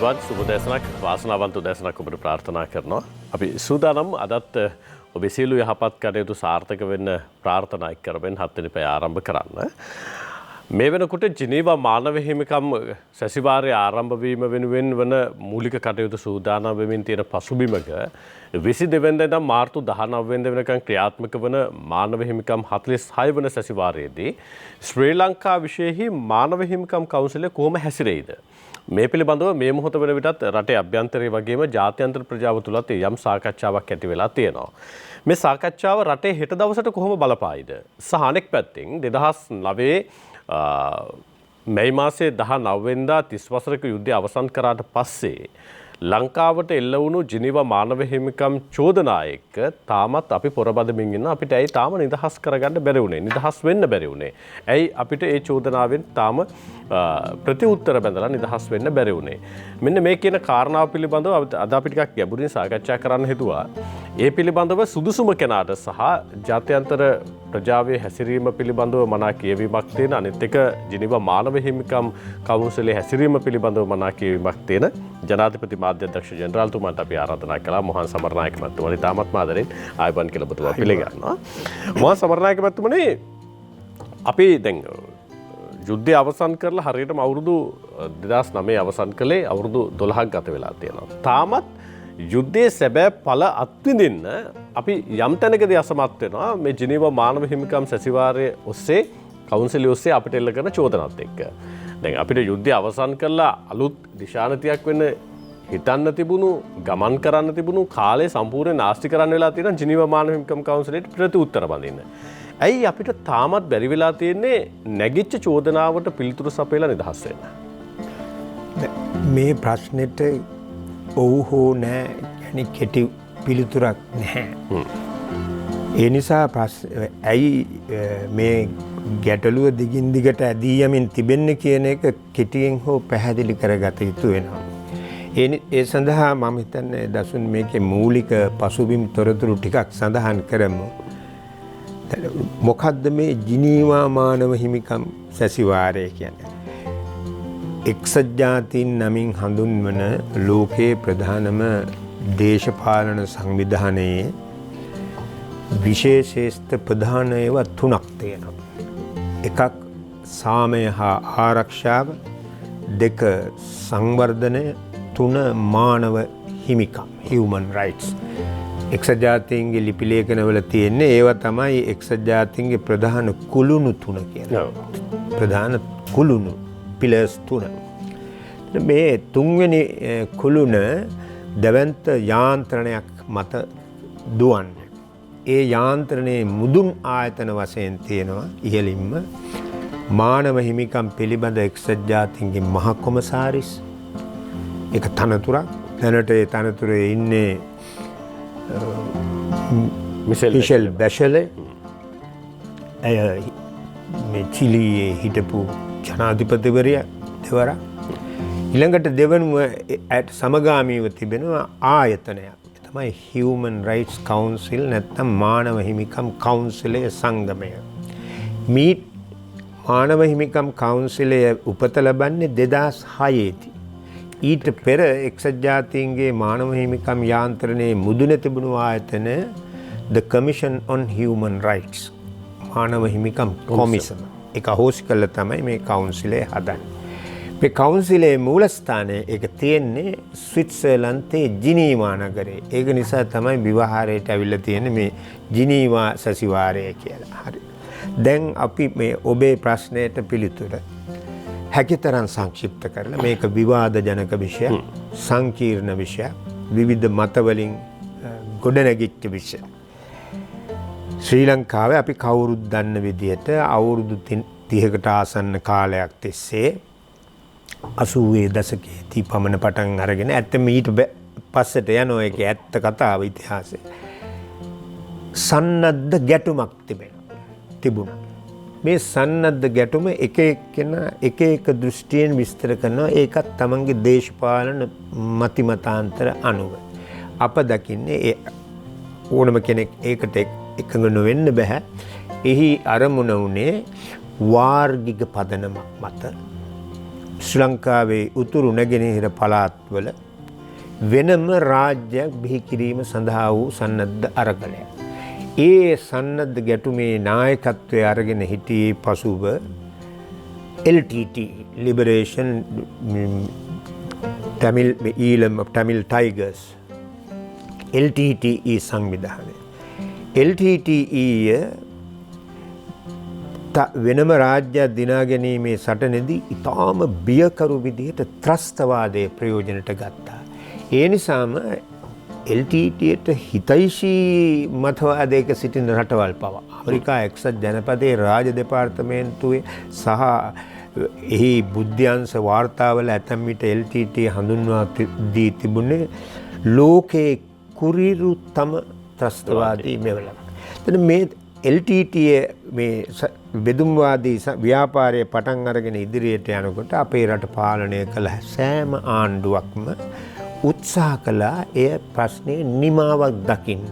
අයිබෝන් සුබ දේශනක් වාසනාවන්ත දේශනක් ඔබට ප්‍රාර්ථනා කරනවා. අපි සූදානම් අදත් ඔබේ සියලු යහපත් කටයුතු සාර්ථක වෙන්න ප්‍රාර්ථනා කරමින් 7 වෙනි පැය ආරම්භ කරන්න. මේ වෙනකොට ජිනීවා මානව හිමිකම් සැසිවාරය ආරම්භ වීම වෙනුවෙන් වන මූලික කටයුතු සූදානම් වෙමින් තියෙන පසුබිමක 22 වෙනිදා ඉඳන් මාර්තු 19 වෙනිදා වෙනකන් ක්‍රියාත්මක වන මානව හිමිකම් 46 වන සැසිවාරයේදී ශ්‍රී ලංකා විශේෂෙහි මානව හිමිකම් කවුන්සිලය කොහොම හැසිරෙයිද? මේ පිළිබඳව මේ මොහොත වන විටත් රටේ අභ්‍යන්තරයේ වගේම ජාත්‍යන්තර ප්‍රජාව තුලත් යම් සාකච්ඡාවක් ඇති වෙලා තියෙනවා. මේ සාකච්ඡාව රටේ හෙට දවසට කොහොම බලපායිද? සහ අනෙක් පැත්තෙන් 2009 මැයි මාසයේ 19 වෙනිදා 30 වසරක යුද්ධය අවසන් කරාට පස්සේ ලංකාවට එල්ල වුණු ජිනීවා මානව හිමිකම් චෝදනා එක්ක තාමත් අපි පොරබදමින් ඉන්න. අපිට ඇයි තාම නිදහස් කරගන්න බැරි වුණේ? නිදහස් වෙන්න බැරි වුණේ? ඇයි අපිට ඒ චෝදනාවෙන් තාම ප්‍රතිඋත්තර බඳලා නිදහස් වෙන්න බැරි වුණේ? මෙන්න මේ කියන කාරණාව පිළිබඳව අද අපි ටිකක් ගැඹුරින් සාකච්ඡා කරන්න හිතුවා. ඒ පිළිබඳව සුදුසුම කෙනාට සහ ජාත්‍යන්තර ප්‍රජාවේ හැසිරීම පිළිබඳව මනා කියවීමක් තියෙන, අනිත් එක ජිනීවා මානව හිමිකම් කවුන්සිලේ හැසිරීම පිළිබඳව මනා කියවීමක් තියෙන ජනාධිපති මාධ්‍ය අධ්‍යක්ෂ ජෙනරාල්තුමාට අපි ආරාධනා කළා. මොහන් සමරනායක මහත්මයාට තාමත් ආදරෙන් ආයුබෝවන් කියලා ඔබතුමා පිළිගන්නවා. මොහන් සමරනායක මහත්මයානේ අපි දැන් යුද්ධය අවසන් කරලා හරියටම අවුරුදු 2009 අවසන් කළේ අවුරුදු 12ක් ගත වෙලා තියෙනවා. තාමත් යුද්ධයේ සැබෑ ඵල අත්විඳින්න අපි යම් තැනකදී අසමත් වෙනවා මේ ජිනීවා මානව හිමිකම් සැසිවාරයේ ඔස්සේ කවුන්සිලය ඔස්සේ අපිට එල්ල කරන චෝදනාත් එක්ක. දැන් අපිට යුද්ධය අවසන් කරලා අලුත් දිශානතියක් වෙන්න හිතන්න තිබුණු, ගමන් කරන්න තිබුණු කාලේ සම්පූර්ණ නාස්ති කරන්න වෙලා තියෙන ජිනීවා මානව හිමිකම් කවුන්සිලයට ප්‍රතිඋත්තර බඳින්න. ඇයි අපිට තාමත් බැරි වෙලා තියෙන්නේ නැගිච්ච චෝදනාවට පිළිතුරු සපයලා නිදහස් වෙන්න? මේ ප්‍රශ්නෙට ඔව් හෝ නෑ يعني කෙටි පිළිතුරක් නැහැ. ඒ නිසා ඇයි මේ ගැටලුව දිගින් දිගට ඇදී යමින් තිබෙන්නේ කියන එක කෙටියෙන් හෝ පැහැදිලි කරගත යුතු වෙනවා. ඒ සඳහා මම හිතන්නේ දසුන් මේකේ මූලික පසුබිම් තොරතුරු ටිකක් සඳහන් කරමු. මොකද්ද මේ ජිනීවා මානව හිමිකම් සැසිවාරය කියන්නේ? එක්සත් ජාතීන් නමින් හඳුන්වන ලෝකයේ ප්‍රධානම දේශපාලන සංවිධානයේ විශේෂේෂ්ඨ ප්‍රධාන ඒවා 3ක් තියෙනවා. එකක් සාමය හා ආරක්ෂාව, 2 සංවර්ධනය, 3 මානව හිමිකම් human rights. එක්සත් ජාතීන්ගේ ලිපි ලේඛනවල තියෙන්නේ ඒවා තමයි එක්සත් ජාතීන්ගේ ප්‍රධාන කුළුණු 3 කියන්නේ. ප්‍රධාන කුළුණු pillars 3. මේ 3 වෙනි කුළුණ දවන්ත යාන්ත්‍රණයක් මත දුවන්නේ. ඒ යාන්ත්‍රණයේ මුදුන් ආයතන වශයෙන් තියෙනවා ඉහළින්ම මානව හිමිකම් පිළිබඳ එක්සත් ජාතීන්ගේ මහ කොමසාරිස්. ඒක තනතුරක්. දැනට ඒ තනතුරේ ඉන්නේ මිෂෙල් බැෂලේ. ඇය මේ චිලියේ හිටපු ජනාධිපතිවරයා දෙවරක්. ඊළඟට දෙවනුව සමගාමීව තිබෙනවා ආයතනයක්. ඒ තමයි Human Rights Council නැත්නම් මානව හිමිකම් කවුන්සිලයේ සංගමය. මේ මානව හිමිකම් කවුන්සිලය උපත ලබන්නේ 2006 දී. ඊට පෙර එක්සත් ජාතීන්ගේ මානව හිමිකම් යාන්ත්‍රණයේ මුදුනේ තිබුණු ආයතන The Commission on Human Rights මානව හිමිකම් කොමිසම. ඒක හොස් කළා තමයි මේ කවුන්සිලය හදන්නේ. මේ කවුන්සිලයේ මූලස්ථානය ඒක තියෙන්නේ ස්විට්සර්ලන්තයේ ජිනීවා නගරේ. ඒක නිසා තමයි විවහාරයට අවිල්ලා තියෙන්නේ මේ ජිනීවා සැසිවාරය කියලා. හරි. දැන් අපි මේ ඔබේ ප්‍රශ්නයට පිළිතුර හැකිතරම් සංක්ෂිප්ත කරලා මේක විවාදජනක විෂයක්, සංකීර්ණ විෂයක්, විවිධ මතවලින් ගොඩනැගිච්ච විෂයක්. ශ්‍රී ලංකාවේ අපි කවුරුත් දන්න විදිහට අවුරුදු 30කට ආසන්න කාලයක් තිස්සේ 80 දශකයේදී පමණ පටන් අරගෙන ඇත්තම ඊට පස්සට යනවා. ඒක ඇත්ත කතාව ඉතිහාසයේ. සන්නද්ධ ගැටුමක් තිබුණා. මේ සන්නද්ධ ගැටුම එක එක්කෙනා එක එක දෘෂ්ටියෙන් විස්තර කරනවා. ඒකත් තමන්ගේ දේශපාලන මතිමතාන්තර අනුව. අප දකින්නේ ඕනම කෙනෙක් ඒකට එකඟ නොවෙන්න බෑ. එහි අරමුණ උනේ වාර්ගික පදනමක් මත ශ්‍රී ලංකාවේ උතුරු නැගෙනහිර පළාත්වල වෙනම රාජ්‍යයක් බිහි කිරීම සඳහා වූ සන්නද්ධ අරගලය. ඒ සන්නද්ධ ගැටුමේ නායකත්වය අරගෙන හිටියේ පසුව LTT Liberation Tamil Tigers LTTE සංවිධානය. LTTE වෙනම රාජ්‍යයක් දිනා ගැනීමේ සටනේදී ඉතාම බියකරු විදිහට ත්‍රස්තවාදයේ ප්‍රයෝජනට ගත්තා. ඒ නිසාම LTTට හිතයිෂී මතවාදයක සිටින රටවල් පවා ඇමරිකා එක්සත් ජනපදයේ රාජ දෙපාර්තමේන්තුවේ සහ එහි බුද්ධ්‍යංශ වාර්තාවල ඇතැම් විට LTT හඳුන්වා දී තිබුණේ ලෝකයේ කුරිරුතම ත්‍රස්තවාදී මෙවලක්. එතන මේ LTT මේ බෙදුම්වාදී ව්‍යාපාරයේ පටන් අරගෙන ඉදිරියට යනකොට අපේ රට පාලනය කළ සෑම ආණ්ඩුවක්ම උත්සාහ කළා එය ප්‍රශ්නයේ නිමාවක් දකින්න.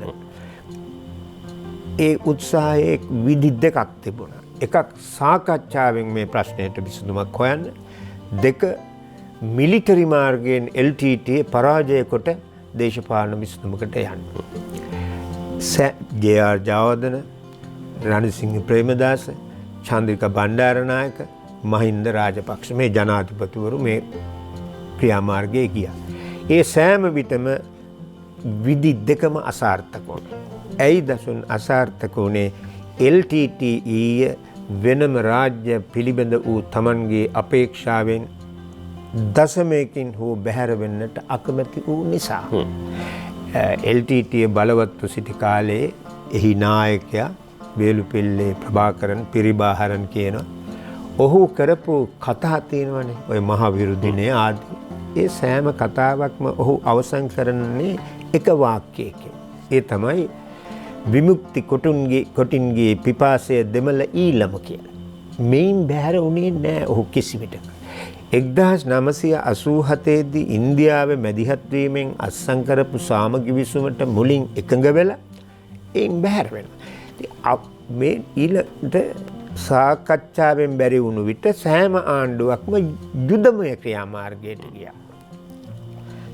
ඒ උත්සාහයේ විධි දෙකක් තිබුණා. එකක් සාකච්ඡාවෙන් මේ ප්‍රශ්නයට විසඳුමක් හොයන්න. දෙක මිලිටරි මාර්ගයෙන් LTT පරාජය කොට දේශපාලන විසඳුමකට යන්න. ජේ.ආර්. ජයවර්ධන, රණසිංහ ප්‍රේමදාස, චන්ද්‍රිකා බණ්ඩාරනායක, මහින්ද රාජපක්ෂ මේ ජනාධිපතිවරු මේ ක්‍රියාමාර්ගයේ ගියා. ඒ සෑම විටම විධි දෙකම අසාර්ථක වුණා. ඇයි දසුන් අසාර්ථක වුණේ? LTTE වෙනම රාජ්‍ය පිළිබඳ වූ තමන්ගේ අපේක්ෂාවෙන් දශමයකින් හෝ බැහැර වෙන්නට අකමැති වූ නිසා. LTT බලවත්ව සිටි කාලයේ එහි නායකයා වේලුපිල්ලේ ප්‍රභාකරන් පිරිබාහරන් කියනවා. ඔහු කරපු කතා තියෙනවනේ ඔය මහවිරු දිනේ ආදී. ඒ සෑම කතාවක්ම ඔහු අවසන් කරන්නේ එක වාක්‍යයකින්. ඒ තමයි විමුක්ති කොටින්ගේ පිපාසය දෙමළ ඊළම කියලා. මෙයින් බැහැර වුණේ නෑ ඔහු කිසි විටක. 1987 දී ඉන්දියාවේ මැදිහත් වීමෙන් අත්සන් කරපු සාමගි විසුමට මුලින් එකඟ වෙලා එයින් බැහැර වෙනවා. මේ ඊළඟට සාකච්ඡාවෙන් බැරි වුණු විට සෑම ආණ්ඩුවක්ම යුදමය ක්‍රියාමාර්ගයට ගියා.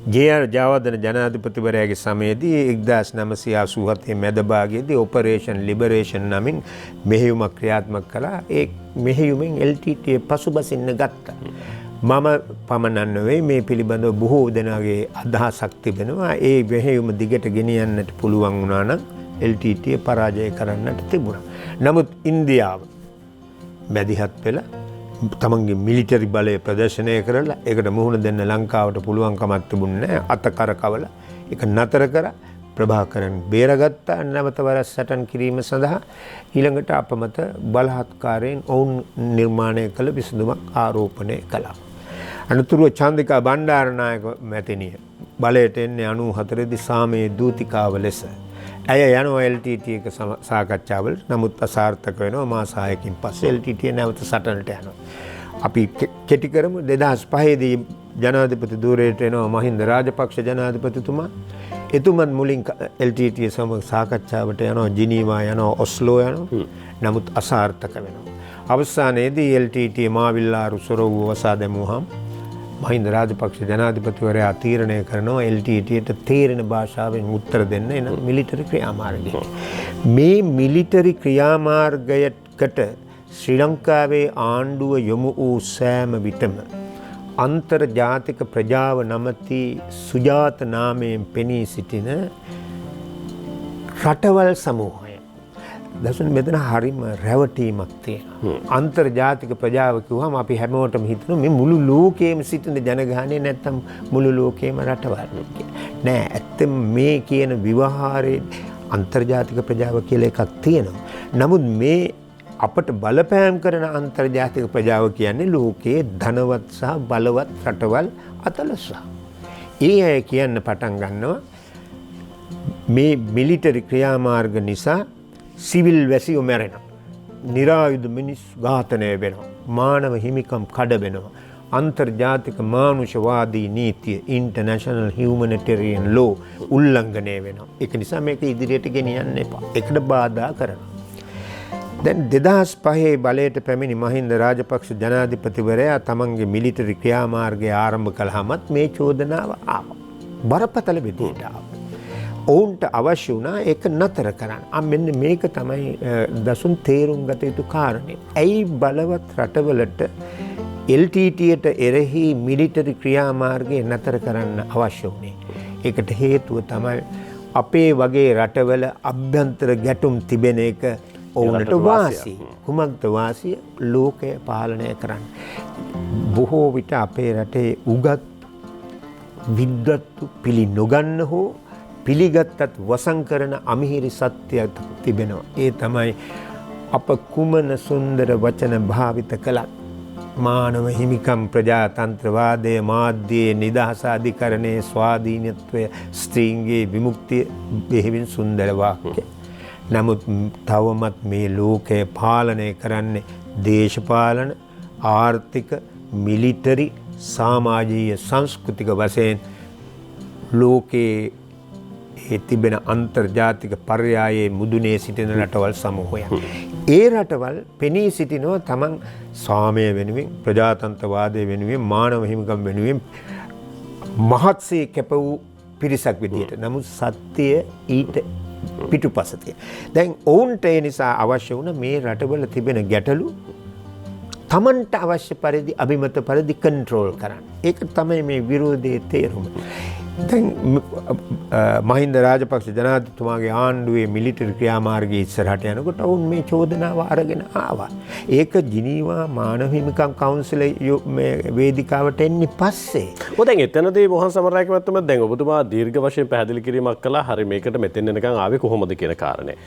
ජේ.ආර්. ජයවර්ධන ජනාධිපතිවරයාගේ සමයේදී 1987 මැද භාගයේදී ඔපරේෂන් ලිබරේෂන් නමින් මෙහෙයුමක් ක්‍රියාත්මක කළා. ඒ මෙහෙයුමෙන් LTT පසුබසින්න ගත්තා. මම පමණක් නෙවෙයි මේ පිළිබඳව බොහෝ දෙනාගේ අදහසක් තිබෙනවා. ඒ මෙහෙයුම දිගට ගෙනියන්නට පුළුවන් වුණා නම් LTT පරාජය කරන්නට තිබුණා. නමුත් ඉන්දියාව මැදිහත් වෙලා තමන්ගේ මිලිටරි බලය ප්‍රදර්ශනය කරලා ඒකට මුහුණ දෙන්න ලංකාවට පුළුවන්කමක් තිබුණේ නැහැ. අත කරකවල ඒක නතර කරා. ප්‍රභාකරන් බේරගත්තා. නැවත වරක් සටන් කිරීම සඳහා ඊළඟට අපමත බලහත්කාරයෙන් ඔවුන් නිර්මාණය කළ විසඳුමක් ආරෝපණය කළා. අනතුරුව චන්ද්‍රිකා බණ්ඩාරනායක මැතිණිය බලයට එන්නේ 94 දී සාමයේ දූතිකාව ලෙස. ඇය යනවා LTT එක සාකච්ඡාවල. නමුත් අසාර්ථක වෙනවා. මාස 6කින් පස්සේ LTT නැවත සටනට යනවා. අපි කෙටි කරමු. 2005 දී ජනාධිපති ධූරයට එනවා මහින්ද රාජපක්ෂ ජනාධිපතිතුමා. එතුමන් මුලින් LTT සමග සාකච්ඡාවට යනවා. ජිනීවා යනවා. ඔස්ලෝ යනවා. නමුත් අසාර්ථක වෙනවා. අවසානයේදී LTT මාවිල්ලාරු සොරවුව වසා දැමුවාම මහින්ද රාජපක්ෂ ජනාධිපතිවරයා තීරණය කරනවා LTTට තේරෙන භාෂාවෙන් උත්තර දෙන්න එන මිලිටරි ක්‍රියාමාර්ගය. මේ මිලිටරි ක්‍රියාමාර්ගයකට ශ්‍රී ලංකාවේ ආණ්ඩුව යොමු වූ සෑම විටම අන්තර්ජාතික ප්‍රජාව නමැති සුජාත නාමයෙන් පෙනී සිටින රටවල් සමූහය. දසුන් මෙතන හරිම රැවටීමක් තියෙනවා. අන්තර්ජාතික ප්‍රජාව කිව්වම අපි හැමෝටම හිතනවා මේ මුළු ලෝකයේම සිටින ජනගහනය නැත්තම් මුළු ලෝකයේම රටවල් නෑ. ඇත්තම මේ කියන විවහාරයේ අන්තර්ජාතික ප්‍රජාව කියලා එකක් තියෙනවා. නමුත් මේ අපට බලපෑම් කරන අන්තර්ජාතික ප්‍රජාව කියන්නේ ලෝකයේ ධනවත් සහ බලවත් රටවල් අතලස. ඒ අය කියන්න පටන් ගන්නවා මේ මිලිටරි ක්‍රියාමාර්ග නිසා සිවිල් වැසියෝ මැරෙනවා. නිරායුධ මිනිස් ඝාතනය වෙනවා. මානව හිමිකම් කඩ වෙනවා. අන්තර්ජාතික මානුෂවාදී නීතිය ඉන්ටර්නැෂනල් හියුමනිටේරියන් ලෝ උල්ලංඝනය වෙනවා. ඒක නිසා මේක ඉදිරියට ගෙනියන්න එපා. ඒකට බාධා කරනවා. දැන් 2005 බලයට පැමිණි මහින්ද රාජපක්ෂ ජනාධිපතිවරයා තමන්ගේ මිලිටරි ක්‍රියාමාර්ගය ආරම්භ කළාමත් මේ චෝදනාව ආවා. බරපතල විදිහට ආවා. ඔවුන්ට අවශ්‍ය වුණා ඒක නතර කරන්න. මෙන්න මේක තමයි දසුන් තේරුම් ගත යුතු කාරණේ. ඇයි බලවත් රටවලට LTTට එරෙහි මිලිටරි ක්‍රියාමාර්ගය නතර කරන්න අවශ්‍ය වුණේ? ඒකට හේතුව තමයි අපේ වගේ රටවල අභ්‍යන්තර ගැටුම් තිබෙන එක ඔවුන්ට වාසිය. කුමක්ද වාසිය? ලෝකය පාලනය කරන්න. බොහෝ විට අපේ රටේ උගත් විද්වත්තු පිළි නොගන්න හෝ පිළිගත්තත් වසන් කරන අමිහිරි සත්‍යයක් තිබෙනවා. ඒ තමයි අප කුමන සුන්දර වචන භාවිත කළත් මානව හිමිකම් ප්‍රජාතන්ත්‍රවාදය මාධ්‍යයේ නිදහස අධිකරණයේ ස්වාධීනත්වය ස්ත්‍රීන්ගේ විමුක්තිය බෙහෙවින් සුන්දර වාක්‍ය. නමුත් තවමත් මේ ලෝකය පාලනය කරන්නේ දේශපාලන ආර්ථික මිලිටරි සමාජීය සංස්කෘතික වශයෙන් ලෝකයේ තිබෙන අන්තර්ජාතික පර්යායේ මුදුනේ සිටින රටවල් සමූහයක්. ඒ රටවල් පෙනී සිටිනවා තමන් සාමය වෙනුවෙන් ප්‍රජාතන්ත්‍රවාදය වෙනුවෙන් මානව හිමිකම් වෙනුවෙන් මහත්සේ කැප වූ පිරිසක් විදියට. නමුත් සත්‍යය ඊට පිටුපසතිය. දැන් ඔවුන්ට ඒ නිසා අවශ්‍ය වුණ මේ රටවල තිබෙන ගැටලු තමන්ට අවශ්‍ය පරිදි අභිමත පරිදි කන්ට්‍රෝල් කරන්න. ඒක තමයි මේ විරෝධයේ තේරුම. දැන් මහින්ද රාජපක්ෂ ජනාධිපතිතුමාගේ ආණ්ඩුවේ මිලිටරි ක්‍රියාමාර්ගයේ ඉස්සරහට යනකොට ඔවුන් මේ චෝදනාව අරගෙන ආවා. ඒක ජිනීවා මානව හිමිකම් කවුන්සිල වේදිකාවට එන්නේ පස්සේ. දැන් එතනදී මොහන් සමරනායක මහත්මයා දැන් ඔබතුමා දීර්ඝ වශයෙන් පැහැදිලි කිරීමක් කළා. හරි මේකට මෙතෙන් එනකන් ආවේ කොහොමද කියන කාරණේ.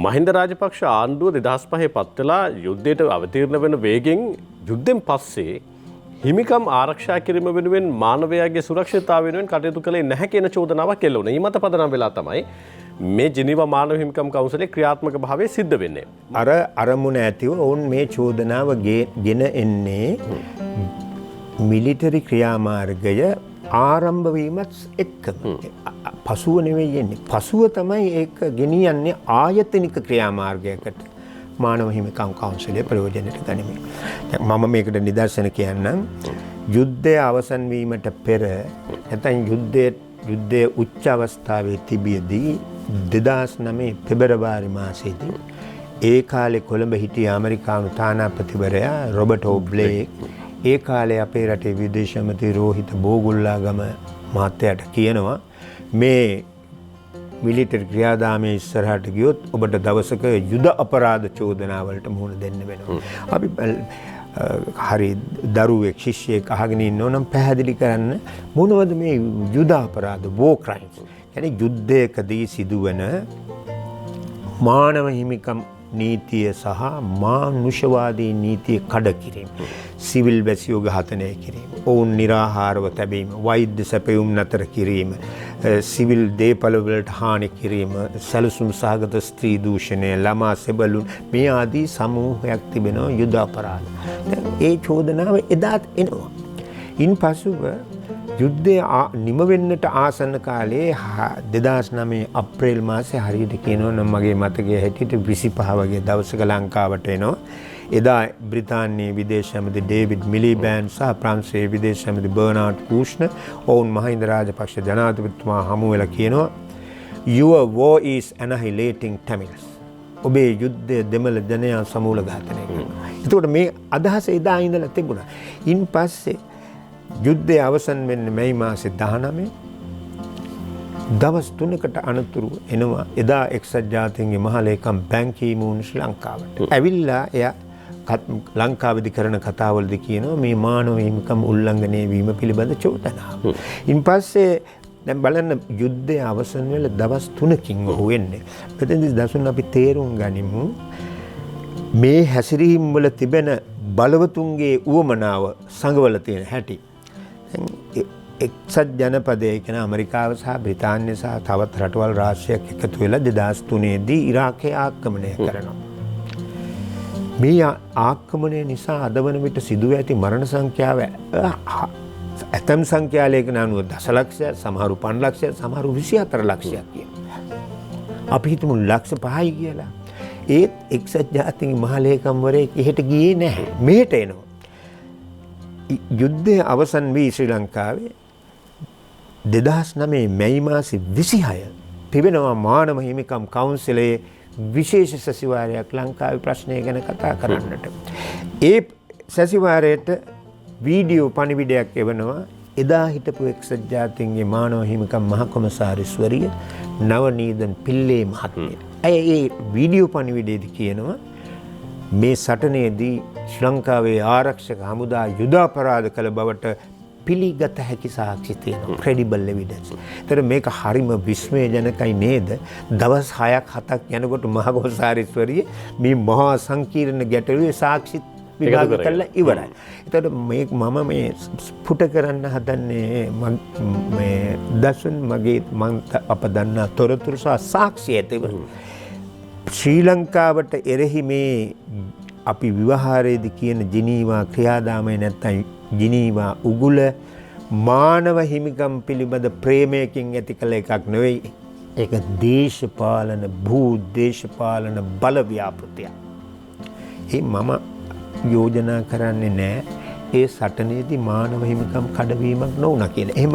මහින්ද රාජපක්ෂ ආණ්ඩුව 2005 පත් වෙලා යුද්ධයට අවතීර්ණ වෙන වේගෙන් යුද්ධෙන් පස්සේ හිමිකම් ආරක්ෂා කිරීම වෙනුවෙන් මානවයාගේ සුරක්ෂිතතාවය වෙනුවෙන් කටයුතු කළේ නැහැ කියන චෝදනාවක් එල්ලුණා. ඊ මත පදනම් වෙලා තමයි මේ ජිනීවා මානව හිමිකම් කවුන්සිලේ ක්‍රියාත්මක භාවය සිද්ධ වෙන්නේ. අර අරමුණ ඇතිව ඔවුන් මේ චෝදනාව ගෙන එන්නේ මිලිටරි ක්‍රියාමාර්ගය ආරම්භ වීමත් එක්කම. පසුව නෙවෙයි එන්නේ. පසුව තමයි ඒක ගෙනියන්නේ ආයතනික ක්‍රියාමාර්ගයකට. මානව හිමිකම් කවුන්සිලයේ ප්‍රයෝජනයට ගනිමින්. මම මේකට නිදර්ශන කියන්නම්. යුද්ධය අවසන් වීමට පෙර නැත්නම් යුද්ධයේ උච්ච අවස්ථාවේ තිබියදී 2009 පෙබරවාරි මාසයේදී ඒ කාලේ කොළඹ හිටිය ඇමරිකානු තානාපතිවරයා රොබර්ට් ඕ බ්ලේක් ඒ කාලේ අපේ රටේ විදේශ මන්ත්‍රී රෝහිත බෝගුල්ලාගම මහත්තයාට කියනවා මේ මිලිටරි ක්‍රියාදාමයේ ඉස්සරහට ගියොත් ඔබට දවසක යුද අපරාධ චෝදනාවලට මුහුණ දෙන්න වෙනවා. අපි හරි දරුවෙක් ශිෂ්‍යයෙක් අහගෙන ඉන්නෝ නම් පැහැදිලි කරන්න මොනවද මේ යුද අපරාධ war crimes. يعني යුද්ධයකදී සිදුවන මානව හිමිකම් නීතිය සහ මානුෂවාදී නීතිය කඩ කිරීම. සිවිල් වැසියෝ ඝාතනය කිරීම. ඔවුන් නිරාහාරව තැබීම. වෛද්‍ය සැපයුම් නතර කිරීම. සිවිල් දේපළ වලට හානි කිරීම. සැලසුම් සහගත ස්ත්‍රී දූෂණය. ළමා සෙබළුන් මේ ආදී සමූහයක් තිබෙනවා යුද අපරාධ. ඒ චෝදනාව එදාත් එනවා. ඉන්පසුව යුද්ධය නිම වෙන්නට ආසන්න කාලේ 2009 අප්‍රේල් මාසේ හරියට කියනවා නම් මගේ මතකයේ හැටියට 25 වගේ දවසක ලංකාවට එනවා. එදා බ්‍රිතාන්‍යයේ විදේශ ඇමති ඩේවිඩ් මිලිබෑන්ඩ් සහ ප්‍රංශයේ විදේශ ඇමති බර්නාඩ් කූෂ්ණ ඔවුන් මහින්ද රාජපක්ෂ ජනාධිපතිතුමා හමු වෙලා කියනවා your war is annihilating Tamils. ඔබේ යුද්ධය දෙමළ ජනයා සමූල ඝාතනය කරනවා. එතකොට මේ අදහස එදා ඉඳලා තිබුණා. ඉන් පස්සේ යුද්ධය අවසන් වෙන්නේ මැයි මාසේ 19 දවස් 3කට අනතුරු එනවා එදා එක්සත් ජාතීන්ගේ මහලේකම් බැන් කී මූන් ශ්‍රී ලංකාවට. ඇවිල්ලා එයා ලංකාවේදී කරන කතාවලදී කියනවා මේ මානව හිමිකම් උල්ලංඝනය වීම පිළිබඳ චෝදනාව. ඉන් පස්සේ දැන් බලන්න යුද්ධය අවසන් වෙලා දවස් 3කින් ඔහු එන්නේ. මෙතෙන්දී දසුන් අපි තේරුම් ගනිමු මේ හැසිරීම් වල තිබෙන බලවතුන්ගේ උවමනාව සංගවල තියෙන හැටි. එක්සත් ජනපදයේ කියන ඇමරිකාව සහ බ්‍රිතාන්‍ය සහ තවත් රටවල් රාශියක් එකතු වෙලා 2003 දී ඉරාකය ආක්‍රමණය කරනවා. මේ ආක්‍රමණය නිසා අද වන විට සිදුව ඇති මරණ සංඛ්‍යාව ඇතම් සංඛ්‍යාලයකට අනුව දසලක්ෂය, සමහරු 5 ලක්ෂය, සමහරු 24 ලක්ෂයක් කියනවා. අපි හිතමු ලක්ෂ 5යි කියලා. ඒත් එක්සත් ජාතීන්ගේ මහලේකම්වරයෙක් එහෙට ගියේ නැහැ. මෙහෙට එනවා. යුද්ධය අවසන් වී ශ්‍රී ලංකාවේ 2009 මැයි මාසේ 26 තිබෙනවා මානව හිමිකම් කවුන්සිලයේ විශේෂ සැසිවාරයක් ලංකාවේ ප්‍රශ්නය ගැන කතා කරන්නට. ඒ සැසිවාරයට වීඩියෝ පණිවිඩයක් එවනවා එදා හිටපු එක්සත් ජාතීන්ගේ මානව හිමිකම් මහ කොමසාරිස්වරිය නවනීදන් පිල්ලේ මහත්මිය. ඇය ඒ වීඩියෝ පණිවිඩයේදී කියනවා මේ සටනේදී ශ්‍රී ලංකාවේ ආරක්ෂක හමුදා යුද අපරාධ කළ බවට පිළිගත හැකි සාක්ෂි තියෙනවා. ක්‍රෙඩිබල් එවිඩන්ස්. ඒතර මේක හරිම විස්මයජනකයි නේද? දවස් 6ක් 7ක් යනකොට මහ කොමසාරිස්වරිය මේ මහා සංකීර්ණ ගැටලුවේ සාක්ෂි විභාග කළා ඉවරයි. එතකොට මම මේ ස්ෆුට කරන්න හදන්නේ මේ දසුන් මගේ අප දන්නා තොරතුරු සහ සාක්ෂි ඇතිව ශ්‍රී ලංකාවට එරෙහි මේ අපි විවහාරයේදී කියන ජිනීවා ක්‍රියාදාමය නැත්තම් ජිනීවා උගුල මානව හිමිකම් පිළිබඳ ප්‍රේමයකින් ඇති කළ එකක් නෙවෙයි. ඒක දේශපාලන දේශපාලන බල ව්‍යාපෘතියක්. මම යෝජනා කරන්නේ නැහැ ඒ සටනේදී මානව හිමිකම් කඩවීමක් නොවුණා කියලා. එහෙම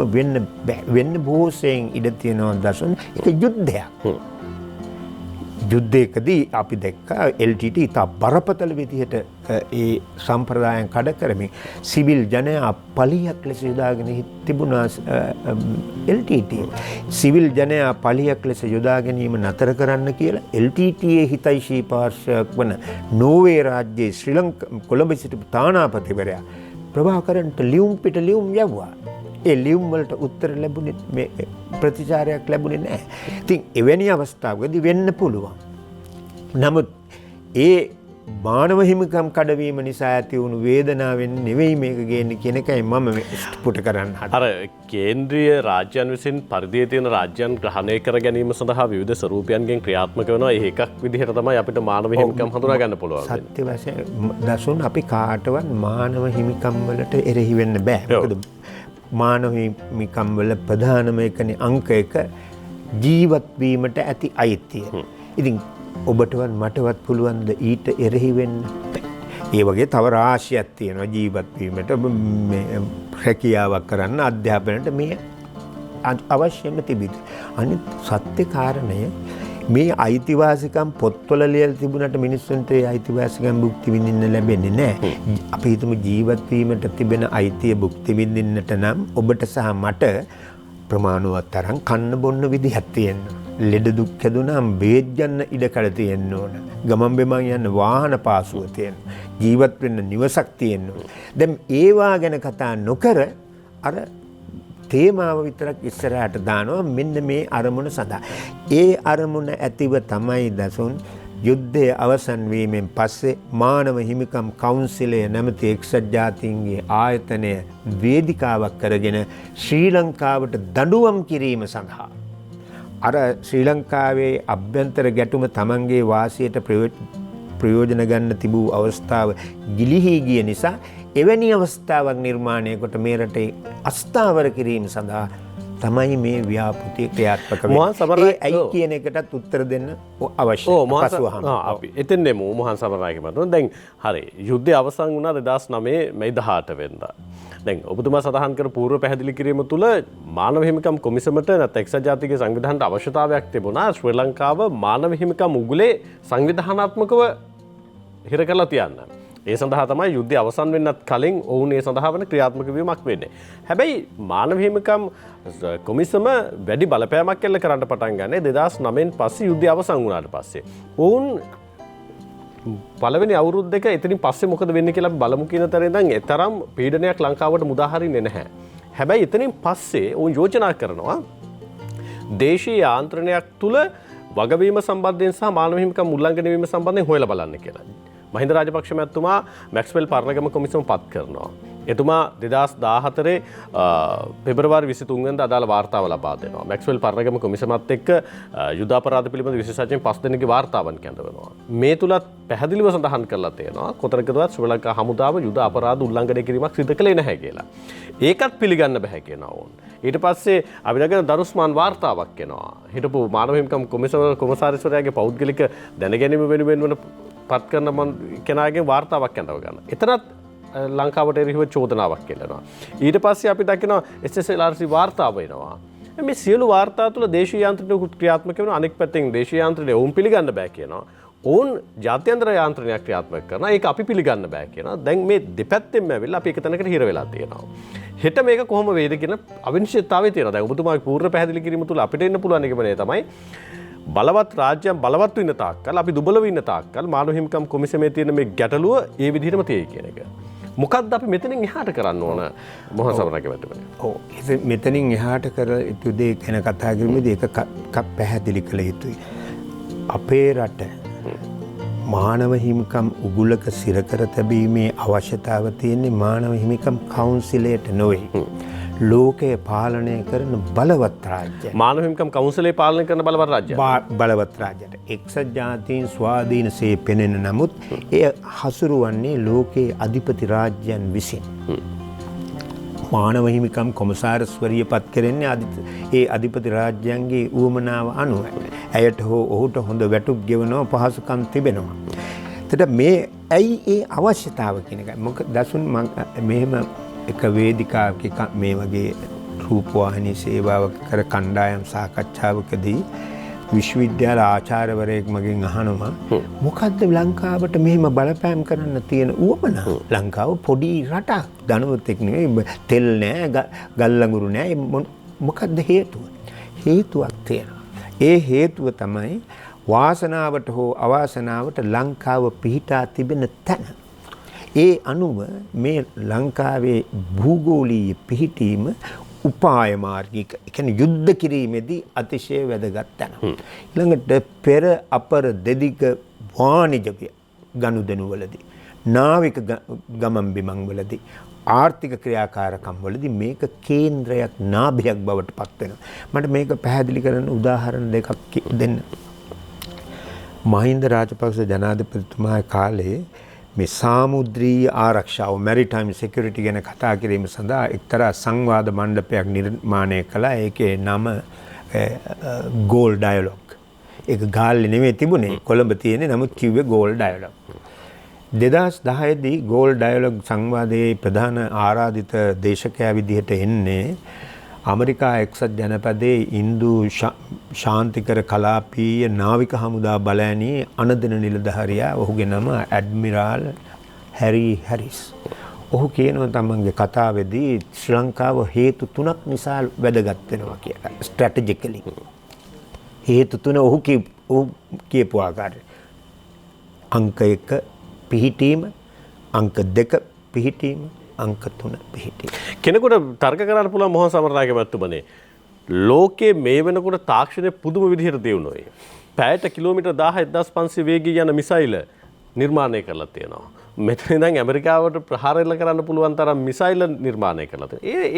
වෙන්න බොහෝසෙයින් ඉඩ තියෙනවා දසුන්. ඒක යුද්ධයක්. යුද්ධයකදී අපි දැක්කා LTT ඉතා බරපතල විදිහට ඒ සම්ප්‍රදායන් කඩ කරමින් සිවිල් ජනයා පලියක් ලෙස යොදාගෙන තිබුණා. LTT සිවිල් ජනයා පලියක් ලෙස යොදා ගැනීම නතර කරන්න කියලා LTTයේ හිතයිශී පාර්ශ්වයක් වන නෝර්වේ රාජ්‍යයේ ශ්‍රී ලංකා කොළඹ සිටපු තානාපතිවරයා ප්‍රභාකරන්ට ලියුම් පිට ලියුම් යවුවා. ඒ ලියුම් වලට උත්තර ලැබුණේ මේ ප්‍රතිචාරයක් ලැබුණේ නැහැ. ඉතින් එවැනි අවස්ථාවකදී වෙන්න පුළුවන්. නමුත් ඒ මානව හිමිකම් කඩවීම නිසා ඇති වුණු වේදනාවෙන් නෙවෙයි මේක ගේන්නේ කියන එකයි මම ස්පුට කරන්න හදන්නේ. අර කේන්ද්‍රීය රාජ්‍යයන් විසින් පරිධියේ තියෙන රාජ්‍යයන් ග්‍රහණය කර ගැනීම සඳහා විවිධ ස්වරූපයන්ගෙන් ක්‍රියාත්මක වෙනවා. ඒ එකක් විදිහට තමයි අපිට මානව හිමිකම් හඳුනා ගන්න පුළුවන්. සත්‍ය වශයෙන් දසුන් අපි කාටවත් මානව හිමිකම් වලට එරෙහි වෙන්න බෑ. මොකද මානව හිමිකම් වල ප්‍රධානම එකනේ අංක 1 ජීවත් වීමට ඇති අයිතිය. ඉතින් ඔබටවත් මටවත් පුළුවන් ද ඊට එරෙහි වෙන්න? ඒ වගේ තව රාශියක් තියෙනවා ජීවත් වීමට රැකියාවක් කරන්න අධ්‍යාපනයට මේ අවශ්‍යම තිබිද. අනිත් සත්‍ය කාරණය මේ අයිතිවාසිකම් පොත්වල ලියලා තිබුණාට මිනිස්සුන්ට ඒ අයිතිවාසිකම් භුක්ති විඳින්න ලැබෙන්නේ නැහැ. අපි හිතමු ජීවත් වීමට තිබෙන අයිතිය භුක්ති විඳින්නට නම් ඔබට සහ මට ප්‍රමාණවත් තරම් කන්න බොන්න විදිහක් තියෙනවා. ලෙඩ දුක් හැදුනම බේත් ගන්න ඉඩකඩ තියෙන්න ඕන. ගමන් බිමන් යන්න වාහන පාසුව තියෙන්න. ජීවත් වෙන්න නිවසක් තියෙන්න ඕන. දැන් ඒවා ගැන කතා නොකර අර තේමාව විතරක් ඉස්සරහට දානවා මෙන්න මේ අරමුණ සඳහා. ඒ අරමුණ ඇතිව තමයි දසුන් යුද්ධය අවසන් වීමෙන් පස්සේ මානව හිමිකම් කවුන්සිලය නැමැති එක්සත් ජාතීන්ගේ ආයතනය වේදිකාවක් කරගෙන ශ්‍රී ලංකාවට දඬුවම් කිරීම සඳහා අර ශ්‍රී ලංකාවේ අභ්‍යන්තර ගැටුම තමන්ගේ වාසියට ප්‍රයෝජන ගන්න තිබූ අවස්ථාව ගිලිහි ගිය නිසා එවැනි අවස්ථාවක් නිර්මාණය කොට මේ රටේ අස්ථාවර කිරීම සඳහා තමයි මේ ව්‍යාපෘතිය ක්‍රියාත්මක වෙන්නේ. ඒ ඇයි කියන එකටත් උත්තර දෙන්න අවශ්‍යයි. පසුවහම. අපි එතෙන් දෙමු මොහන් සමරාගේ මතුන. දැන් හරි යුද්ධය අවසන් වුණා 2009 මැයි 18 වෙනිදා. දැන් ඔබතුමා සඳහන් කර පූර්ව පැහැදිලි කිරීම තුළ මානව හිමිකම් කොමිසමට නැත්නම් එක්සත් ජාතික සංවිධානයට අවශ්‍යතාවයක් තිබුණා ශ්‍රී ලංකාව මානව හිමිකම් උගුලේ සංවිධානාත්මකව හිර කරලා තියන්න. ඒ සඳහා තමයි යුද්ධය අවසන් වෙන්නත් කලින් ඔවුන් ඒ සඳහා වෙන ක්‍රියාත්මක වීමක් වෙන්නේ. හැබැයි මානව හිමිකම් කොමිසම වැඩි බලපෑමක් කෙල්ල කරන්න පටන් ගන්නේ 2009න් පස්සේ යුද්ධය අවසන් වුණාට පස්සේ. ඔවුන් පළවෙනි අවුරුදු දෙක එතනින් පස්සේ මොකද වෙන්නේ කියලා බලමු කියන තරේ ඉඳන් එතරම් පීඩනයක් ලංකාවට මුදා හරින්නේ නැහැ. හැබැයි එතනින් පස්සේ ඔවුන් යෝජනා කරනවා දේශීය ආන්ත්‍රණයක් තුල වගවීම සම්බන්ධයෙන් සහ මානව හිමිකම් උල්ලංඝනය වීම සම්බන්ධයෙන් හොයලා බලන්න කියලා. මහින්ද රාජපක්ෂ මැතිතුමා මැක්ස්වෙල් පරණගම කොමිසම පත් කරනවා. එතුමා 2014 පෙබරවාරි 23 වෙනිදා අදාළ වාර්තාව ලබා දෙනවා. මැක්ස්වෙල් පරණගම කොමිසමත් එක්ක යුද අපරාධ පිළිබඳ විශේෂඥයන් 5 දෙනෙක්ගේ වාර්තාවන් කැඳවනවා. මේ තුලත් පැහැදිලිව සඳහන් කරලා තියෙනවා කොතනකදවත් ශ්‍රී ලංකා හමුදාව යුද අපරාධ උල්ලංඝනය කිරීමක් සිදු කළේ නැහැ කියලා. ඒකත් පිළිගන්න බෑ කියනවා වුන්. ඊට පස්සේ අපි ළඟ දරුස්මාන් වාර්තාවක් එනවා. හිටපු මානව හිමිකම් කොමසාරිස්වරයාගේ පෞද්ගලික දැනගැනීම වෙනුවෙන් වන පත් කරන කෙනාගේ වාර්තාවක් ඇඳව ගන්න. එතනත් ලංකාවට එරෙහිව චෝදනාවක් කෙලනවා. ඊට පස්සේ අපි දකිනවා SSLRC වාර්තාව එනවා. මේ සියලු වාර්තා තුළ දේශීය යාන්ත්‍රණය ක්‍රියාත්මක වෙන අනෙක් පැත්තෙන් දේශීය යාන්ත්‍රණය ඔවුන් පිළිගන්න බෑ කියනවා. ඔවුන් ජාත්‍යන්තර යාන්ත්‍රණයක් ක්‍රියාත්මක කරනවා. ඒක අපි පිළිගන්න බෑ කියනවා. දැන් මේ දෙපැත්තෙන්ම ඇවිල්ලා අපි එක තැනකට හිර වෙලා තියෙනවා. හෙට මේක කොහොම වේද කියන අවිනිශ්චිතතාවය තියෙනවා. දැන් ඔබතුමාගේ පූර්ණ පැහැදිලි කිරීම තුළ අපිට එන්න පුළුවන් එකමනේ තමයි බලවත් රාජ්‍යයන් බලවත් වෙන්න තාක්කල් අපි දුබල වෙන්න තාක්කල් මානව හිමිකම් කොමිසමේ තියෙන මේ ගැටලුව ඒ විදිහටම තියෙයි කියන එක. මොකක්ද අපි මෙතනින් එහාට කරන්න ඕන මොහොත සමරගේ මැතිතුමනි? ඔව් මෙතනින් එහාට කර යුතු දේ ගැන කතා කිරීමේදී ඒක පැහැදිලි කළ යුතුයි. අපේ රට මානව හිමිකම් උගුලක සිර කර තැබීමේ අවශ්‍යතාව තියෙන්නේ මානව හිමිකම් කවුන්සිලයට නොවේ. ලෝකය පාලනය කරන බලවත් රාජ්‍යය. මානව හිමිකම් කවුන්සිලේ පාලනය කරන බලවත් රාජ්‍යය. බලවත් රාජ්‍යයට එක්සත් ජාතීන් ස්වාධීනසේ පෙනෙන නමුත් එය හසුරුවන්නේ ලෝකයේ අධිපති රාජ්‍යයන් විසින්. මානව හිමිකම් කොමසාරිස්වරිය පත් කරන්නේ ඒ අධිපති රාජ්‍යයන්ගේ උවමනාව අනුව. ඇයට හෝ ඔහුට හොඳ වැටුප් ගෙවනවා, පහසුකම් තිබෙනවා. එතකොට මේ ඇයි ඒ අවශ්‍යතාව කියන එක? මොකද දසුන් මෙහෙම එක වේදිකාවක මේ වගේ රූපවාහිනී සේවාවක් කර කණ්ඩායම් සාකච්ඡාවකදී විශ්වවිද්‍යාල ආචාර්යවරයෙක් මගෙන් අහනවා මොකද්ද ලංකාවට මෙහෙම බලපෑම් කරන්න තියෙන උවමනාව? ලංකාව පොඩි රටක්, ධනවතෙක් නෙවෙයි, තෙල් නෑ, ගල් ලඟුරු නෑ. මොකද්ද හේතුව? හේතුවක් තියෙනවා. ඒ හේතුව තමයි වාසනාවට හෝ අවාසනාවට ලංකාව පිහිටා තිබෙන තැන. ඒ අනුව මේ ලංකාවේ භූගෝලීය පිහිටීම උපාය මාර්ගික, ඒ කියන්නේ යුද්ධ කිරීමේදී අතිශය වැදගත් තැන. ඊළඟට පෙර අපර දෙදිග වාණිජ ගනුදෙනුවලදී, නාවික ගමන් බිමන් වලදී, ආර්ථික ක්‍රියාකාරකම් වලදී මේක කේන්ද්‍රයක්, නාභයක් බවට පත් වෙනවා. මට මේක පැහැදිලි කරන්න උදාහරණ දෙකක් දෙන්න. මහින්ද රාජපක්ෂ ජනාධිපතිතුමාගේ කාලේ මේ සාමුද්‍රීය ආරක්ෂාව, මැරිටයිම් සිකියුරිටි ගැන කතා කිරීම සඳහා එක්තරා සංවාද මණ්ඩපයක් නිර්මාණය කළා. ඒකේ නම ගෝල් ඩයලොග්. ඒක ගාල්ලේ නෙමෙයි තිබුණේ, කොළඹ තියෙන්නේ. නමුත් කිව්වේ ගෝල් ඩයලොග්. 2010 දී ගෝල් ඩයලොග් සංවාදයේ ප්‍රධාන ආරාධිත දේශකයා විදිහට එන්නේ ඇමරිකා එක්සත් ජනපදයේ ඉන්දු ශාන්තිකර කලාපීය නාවික හමුදා බලෑනියේ අනදෙන නිලධාරියා. ඔහුගේ නම ඇඩ්මිරාල් හැරි හැරිස්. ඔහු කියනවා තමන්ගේ කතාවේදී ශ්‍රී ලංකාව හේතු 3ක් නිසා වැදගත් වෙනවා කියලා. ස්ට්‍රැටජිකලි හේතු 3 ඔහු කියපු ආකාරය. අංක 1 පිහිටීම, අංක 2 පිහිටීම, අංක 3 පිහිටීම. කෙනෙකුට තර්ක කරන්න පුළුවන් මොහොත සමරනාගේ මැතිතුමනි, ලෝකයේ මේ වෙනකොට තාක්ෂණය පුදුම විදිහට දියුණුවයි. පැයට කිලෝමීටර් 10500 වේගී යන මිසයිල නිර්මාණය කරලා තියෙනවා. මෙතන ඉඳන් ඇමරිකාවට ප්‍රහාර එල්ල කරන්න පුළුවන් තරම් මිසයිල නිර්මාණය කරලා තියෙනවා.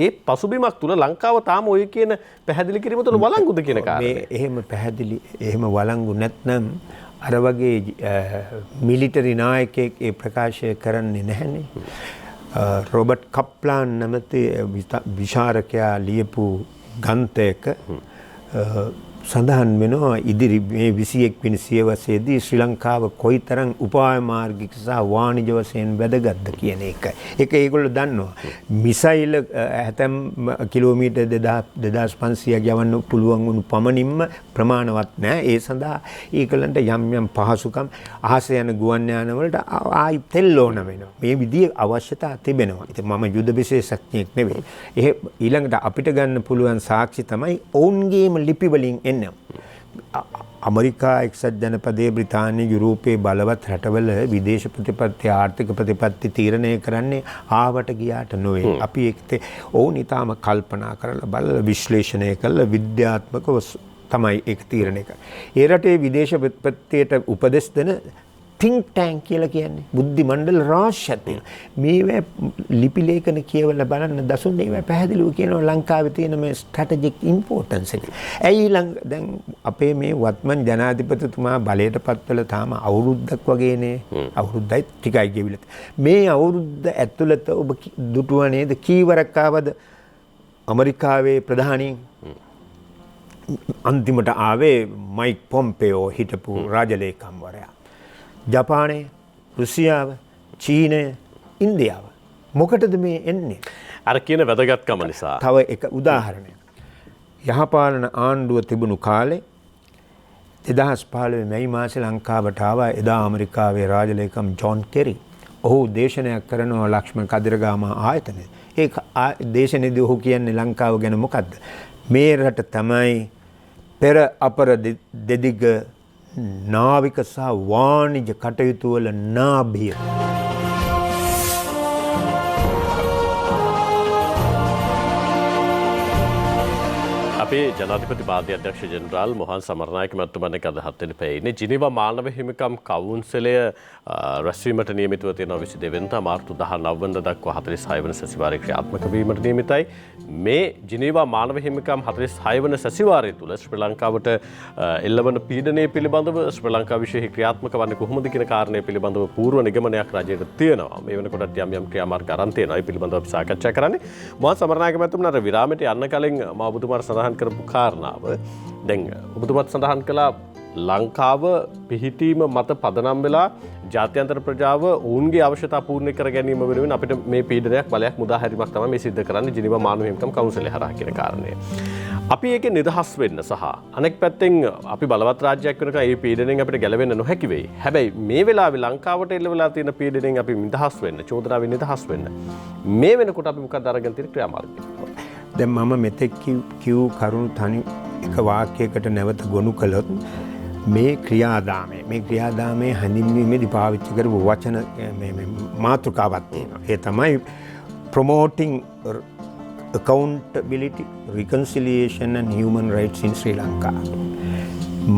ඒ පසුබිමක් තුල ලංකාව තාම ඔය කියන පැහැදිලි කිරීම තුළ වළංගුද කියන කාරණේ. මේ එහෙම පැහැදිලි, එහෙම වළංගු නැත්නම් අර වගේ මිලිටරි නායකයෙක් ඒ ප්‍රකාශය කරන්නේ නැහැනේ. රොබර්ට් කප්ලාන් නැමැති විචාරකයා ලියපු ග්‍රන්ථයක සඳහන් වෙනවා ඉදිරි මේ 21 වෙනි සියවසේදී ශ්‍රී ලංකාව කොයිතරම් උපාය මාර්ගික සහ වාණිජ වශයෙන් වැදගත්ද කියන එක. ඒක ඒගොල්ලෝ දන්නවා. මිසයිල් හැතැම් කිලෝමීටර් 2500ක් යවන්න පුළුවන් වුණු පමණින්ම ප්‍රමාණවත් නෑ. ඒ සඳහා ඒගොල්ලන්ට යම් යම් පහසුකම් අහස යන ගුවන් යාන වලට ආයි තෙල් ඕන වෙනවා. මේ විදිහේ අවශ්‍යතාව තිබෙනවා. ඉතින් මම යුද විශේෂඥයෙක් නෙවෙයි. ඊළඟට අපිට ගන්න පුළුවන් සාක්ෂි තමයි ඔවුන්ගේම ලිපි වලින් ඇමරිකා එක්සත් ජනපදයේ, බ්‍රිතාන්‍ය, යුරෝපයේ බලවත් රටවල විදේශ ප්‍රතිපත්ති, ආර්ථික ප්‍රතිපත්ති තීරණය කරන්නේ ආවට ගියාට නොවේ. අපි ඒකත් ඕන ඊටම කල්පනා කරලා බලලා විශ්ලේෂණය කරලා විද්‍යාත්මකව තමයි ඒක තීරණය කරන්නේ. ඒ රටේ විදේශ ප්‍රතිපත්තියට උපදෙස් දෙන think tank කියලා කියන්නේ බුද්ධි මණ්ඩල රාශියක් තියෙනවා. මේවා ලිපි ලේඛන කියවලා බලන්න දසුන් ඒවා පැහැදිලිව කියනවා ලංකාවේ තියෙන මේ ස්ට්‍රැටජික් ඉම්පෝටන්ස් එක. ඇයි දැන් අපේ මේ වත්මන් ජනාධිපතිතුමා බලයට පත්වලා තාම අවුරුද්දක් වගේනේ අවුරුද්දයි ටිකයි ගෙවිලා. මේ අවුරුද්ද ඇතුළත ඔබ දුටුවා නේද කීවරක් ආවද ඇමරිකාවේ ප්‍රධානීන් අන්තිමට ආවේ මයික් පොම්පෙයෝ හිටපු රාජලේකම්වරයා. ජපානය, රුසියාව, චීනය, ඉන්දියාව. මොකටද මේ එන්නේ? අර කියන වැදගත්කම නිසා. තව එක උදාහරණයක්. යහපාලන ආණ්ඩුව තිබුණු කාලේ 2015 මැයි මාසේ ලංකාවට ආවා එදා ඇමරිකාවේ රාජලේකම් ජොන් කෙරි. ඔහු දේශනයක් කරනවා ලක්ෂ්මන් කදිරගාම ආයතනයේ. ඒ දේශනයේදී ඔහු කියන්නේ ලංකාව ගැන මොකද්ද? මේ රට තමයි පෙර අපර දෙදිග නාවික සහ වාණිජ කටයුතු වල නාභිය. අපේ ජනාධිපති භාරති අධ්‍යක්ෂ ජෙනරාල් මොහන් සමරනායක මැතිතුමන් එක්ක අද 7 වෙනි පැයේ ඉන්නේ ජිනීවා මානව හිමිකම් කවුන්සිලය රැස්වීමට නියමිතව තියෙනවා 22 වෙනිදා මාර්තු 19 වෙනිදා දක්වා 46 වන සැසිවාරයේ ක්‍රියාත්මක වීමට නියමිතයි. මේ ජිනීවා මානව හිමිකම් 46 වන සැසිවාරය තුළ ශ්‍රී ලංකාවට එල්ලවන පීඩනය පිළිබඳව ශ්‍රී ලංකාව විශේෂ ක්‍රියාත්මක වන්නේ කොහොමද කියන කාරණය පිළිබඳව පූර්ව නිගමනයක් රජයට තියෙනවා. මේ වෙනකොටත් යම් ක්‍රියාමාර්ග අරන් තියෙනවා. ඒ පිළිබඳව අපි සාකච්ඡා කරන්නේ. මොහන් සමරනායක මැතිතුමන් අර විරාමයට යන්න කලින් මම ඔබතුමාට සඳහන් කරපු කාරණාව දැන් ඔබතුමාත් සඳහන් කළා ලංකාව පිහිටීම මත පදනම් වෙලා ජාත්‍යන්තර ප්‍රජාව ඔවුන්ගේ අවශ්‍යතා පූර්ණ කර ගැනීම වෙනුවෙන් අපිට මේ පීඩනයක් බලයක් මුදා හැරීමක් තමයි මේ සිද්ධ කරන්නේ ජිනීවා මානව හිමිකම් කවුන්සිලය හරහා කියන කාරණය. අපි ඒකේ නිදහස් වෙන්න සහ අනෙක් පැත්තෙන් අපි බලවත් රාජ්‍යයක් වෙනකන් මේ පීඩනයෙන් අපිට ගැලවෙන්න නොහැකි වෙයි. හැබැයි මේ වෙලාවේ ලංකාවට එල්ල වෙලා තියෙන පීඩනයෙන් අපි නිදහස් වෙන්න, චෝදනාවෙන් නිදහස් වෙන්න මේ වෙනකොට අපි මොකක්ද අරගෙන තියෙන ක්‍රියාමාර්ගය? දැන් මම මෙතෙක් කිව් කරුණු තනි එක වාක්‍යයකට නැවත ගොනු කළොත් මේ ක්‍රියාදාමයේ හැඳින්වීමේදී පාවිච්චි කරපු වචන මාතෘකාවක් තියෙනවා. ඒ තමයි promoting accountability, reconciliation and human rights in Sri Lanka.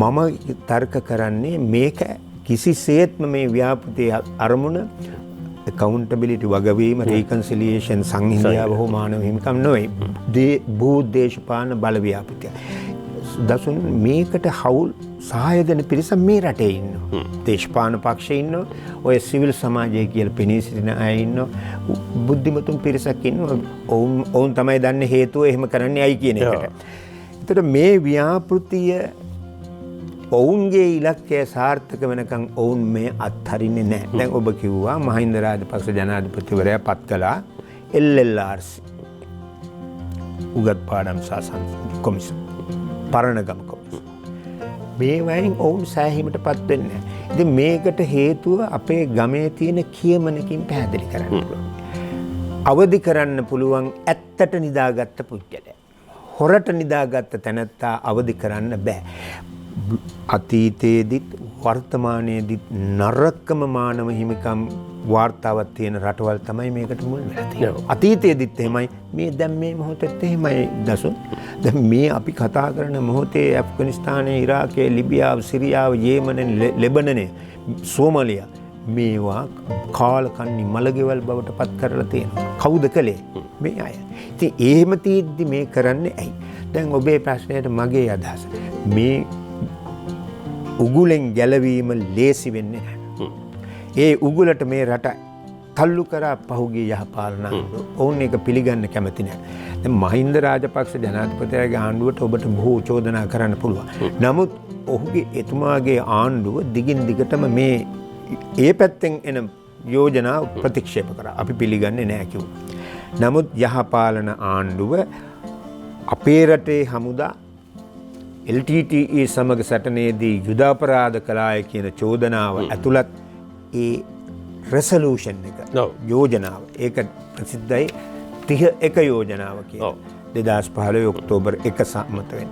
මම තර්ක කරන්නේ මේක කිසිසේත්ම මේ ව්‍යාපෘතියේ අරමුණ accountability වගවීම reconciliation සංහිඳියාව හෝ මානව හිමිකම් නොවේ. භූදේශපාලන බල ව්‍යාපෘතිය. දසුන් මේකට හවුල් සහාය දෙන පිරිස මේ රටේ ඉන්නවා. දේශපාලන පක්ෂේ ඉන්නවා. ඔය සිවිල් සමාජය කියලා පෙනී සිටින අය ඉන්නවා. බුද්ධිමතුන් පිරිසක් ඉන්නවා. ඔවුන් තමයි දන්නේ හේතුව එහෙම කරන්නේ ඇයි කියන එකට. ඒතර මේ ව්‍යාපෘතිය ඔවුන්ගේ ඉලක්කය සාර්ථක වෙනකන් ඔවුන් මේ අත්හරින්නේ නැහැ. දැන් ඔබ කිව්වා මහින්ද රාජපක්ෂ ජනාධිපතිවරයා පත් කළා LLRC උගත් පාඩම් සහ සංස්කෘතික කොමිසම පරණගම කොමිසම. මේ වයින් ඔවුන් සෑහීමට පත් වෙන්නේ නැහැ. ඉතින් මේකට හේතුව අපේ ගමේ තියෙන කියමනකින් පැහැදිලි කරන්න පුළුවන්. අවදි කරන්න පුළුවන් ඇත්තට නිදාගත්ත පුද්ගලයා. හොරට නිදාගත්ත තැනැත්තා අවදි කරන්න බෑ. අතීතයේදීත් වර්තමානයේදීත් නරකම මානව හිමිකම් වාර්තාවක් තියෙන රටවල් තමයි මේකට මුල් වෙලා තියෙන්නේ. අතීතයේදීත් එහෙමයි මේ දැන් මේ මොහොතේත් එහෙමයි දසුන්. දැන් මේ අපි කතා කරන මොහොතේ ඇෆ්ගනිස්තානයේ, ඉරාකයේ, ලිබියාව, සිරියාව, යේමනේ, ලෙබනනේ, සෝමාලියා මේවා කාලකන්ණි මලගෙවල් බවට පත් කරලා තියෙනවා. කවුද කළේ? මේ අය. ඉතින් එහෙම තීද්දි මේ කරන්නේ ඇයි? දැන් ඔබේ ප්‍රශ්නයට මගේ අදහස මේ උගුලෙන් ගැලවීම ලේසි වෙන්නේ නැහැ. ඒ උගුලට මේ රට තල්ලු කරා පහුගිය යහපාලන ආණ්ඩුව. ඔවුන් ඒක පිළිගන්න කැමති නැහැ. දැන් මහින්ද රාජපක්ෂ ජනාධිපතියාගේ ආණ්ඩුවට ඔබට බොහෝ චෝදනා කරන්න පුළුවන්. නමුත් ඔහුගේ එතුමාගේ ආණ්ඩුව දිගින් දිගටම මේ ඒ පැත්තෙන් එන යෝජනා ප්‍රතික්ෂේප කරා. අපි පිළිගන්නේ නැහැ කිව්වා. නමුත් යහපාලන ආණ්ඩුව අපේ රටේ හමුදා LTTE සමග සටනේදී යුදාපරාධ කළාය කියන චෝදනාව ඇතුළත් ඒ රෙසලූෂන් එක යෝජනාව ඒක ප්‍රසිද්ධයි 31 යෝජනාව කියලා 2015 ඔක්තෝබර් 1 සම්මත වෙන.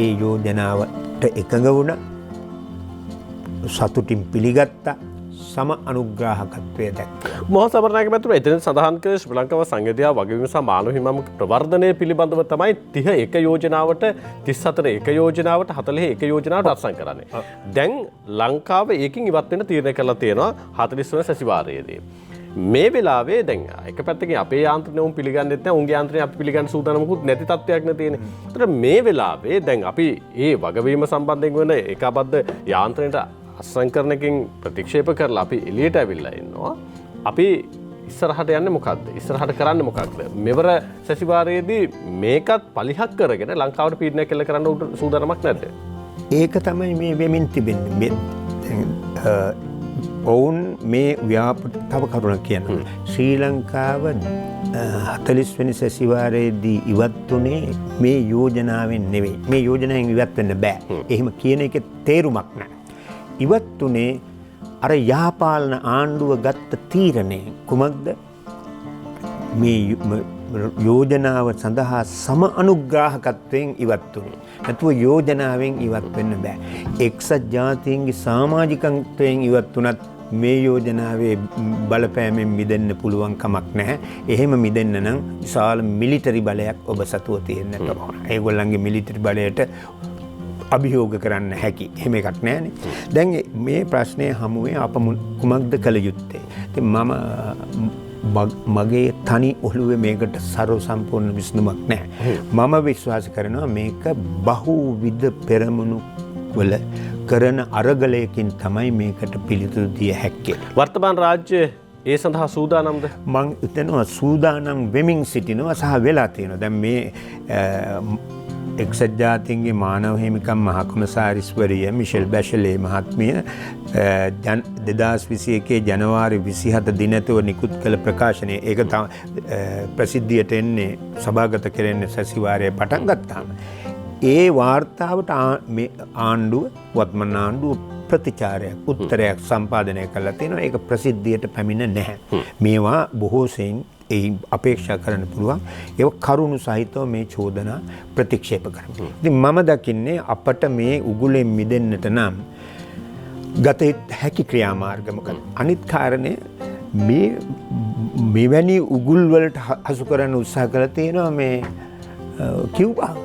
ඒ යෝජනාවට එකඟ වුණා, සතුටින් පිළිගත්තා, සම අනුග්‍රාහකත්වය දැක්කේ. මොහොත සමරනායක මැතිතුමා එතන සඳහන් කළ ශ්‍රී ලංකාව සංගීතය වගකීම් සහ මානව හිමිකම් ප්‍රවර්ධනය පිළිබඳව තමයි 31 යෝජනාවට 34 එක යෝජනාවට 41 එක යෝජනාවට අත්සන් කරන්නේ. දැන් ලංකාව ඒකින් ඉවත් වෙන්න තීරණය කරලා තියෙනවා 40 වන සැසිවාරයේදී. මේ වෙලාවේ දැන් එක පැත්තකින් අපේ යාන්ත්‍රණය උන් පිළිගන්නෙත් නැහැ උන්ගේ යාන්ත්‍රණය අපි පිළිගන්න සූදානමකුත් නැති තත්ත්වයක් නේ තියෙන්නේ. ඒතර මේ වෙලාවේ දැන් අපි මේ වගවීම සම්බන්ධයෙන් වෙන ඒකාබද්ධ යාන්ත්‍රණයට අත්සන් කරන එකකින් ප්‍රතික්ෂේප කරලා අපි එළියට ඇවිල්ලා ඉන්නවා. අපි ඉස්සරහට යන්නේ මොකද්ද? ඉස්සරහට කරන්නේ මොකක්ද? මෙවර සැසිවාරයේදී මේකත් පලිහක් කරගෙන ලංකාවට පීඩනය කෙල්ල කරන්න සූදානමක් නැද්ද? ඒක තමයි මේ වෙමින් තිබෙන්නේ. ඔවුන් මේ තව කරුණ කියනවා. ශ්‍රී ලංකාව 40 වෙනි සැසිවාරයේදී ඉවත් වුණේ මේ යෝජනාවෙන් නෙවෙයි. මේ යෝජනාවෙන් ඉවත් වෙන්න බෑ. එහෙම කියන එකේ තේරුමක් නැහැ. ඉවත් වුණේ අර යහපාලන ආණ්ඩුව ගත්ත තීරණය කුමක්ද? මේ යෝජනාව සඳහා සම අනුග්‍රාහකත්වයෙන් ඉවත් වුණේ. නැතුව යෝජනාවෙන් ඉවත් වෙන්න බෑ. එක්සත් ජාතීන්ගේ සමාජිකත්වයෙන් ඉවත් වුණත් මේ යෝජනාවේ බලපෑමෙන් මිදෙන්න පුළුවන් කමක් නැහැ. එහෙම මිදෙන්න නම් විශාල මිලිටරි බලයක් ඔබ සතුව තියෙන්නට ඕන. ඒගොල්ලන්ගේ මිලිටරි බලයට අභියෝග කරන්න හැකි. එහෙම එකක් නැහැනේ. දැන් මේ ප්‍රශ්නය හමුවේ අප කුමක්ද කළ යුත්තේ? ඉතින් මගේ තනි ඔළුවේ මේකට සර්ව සම්පූර්ණ විසඳුමක් නැහැ. මම විශ්වාස කරනවා මේක බහුවිධ පෙරමුණු වල කරන අරගලයකින් තමයි මේකට පිළිතුරු දිය හැක්කේ. වර්තමාන රාජ්‍ය ඒ සඳහා සූදානම්ද? මං හිතනවා සූදානම් වෙමින් සිටිනවා සහ වෙලා තියෙනවා. දැන් මේ එක්සත් ජාතීන්ගේ මානව හිමිකම් මහා කොමසාරිස්වරිය මිෂෙල් බැෂලේ මහත්මිය 2021 ජනවාරි 27 දිනතෝ නිකුත් කළ ප්‍රකාශනය ඒක ප්‍රසිද්ධියට එන්නේ සභාගත කෙරෙන්නේ සැසිවාරයේ පටන් ගත්තාම ඒ වාර්තාවට මේ ආණ්ඩුව වත්මන් ආණ්ඩුව ප්‍රතිචාරයක් උත්තරයක් සම්පාදනය කරලා තියෙනවා. ඒක ප්‍රසිද්ධියට පැමිණ නැහැ. මේවා බොහෝ සෙයින් ඒ අපේක්ෂා කරන්න පුළුවන්. ඒක කරුණු සහිතව මේ චෝදනා ප්‍රතික්ෂේප කරනවා. ඉතින් මම දකින්නේ අපට මේ උගුලෙන් මිදෙන්නට නම් ගත හැකි ක්‍රියාමාර්ග මොකක්ද? අනිත් කාරණේ මෙවැනි උගුල් වලට හසු කරන්න උත්සාහ කරලා තියෙනවා මේ කියුබාව.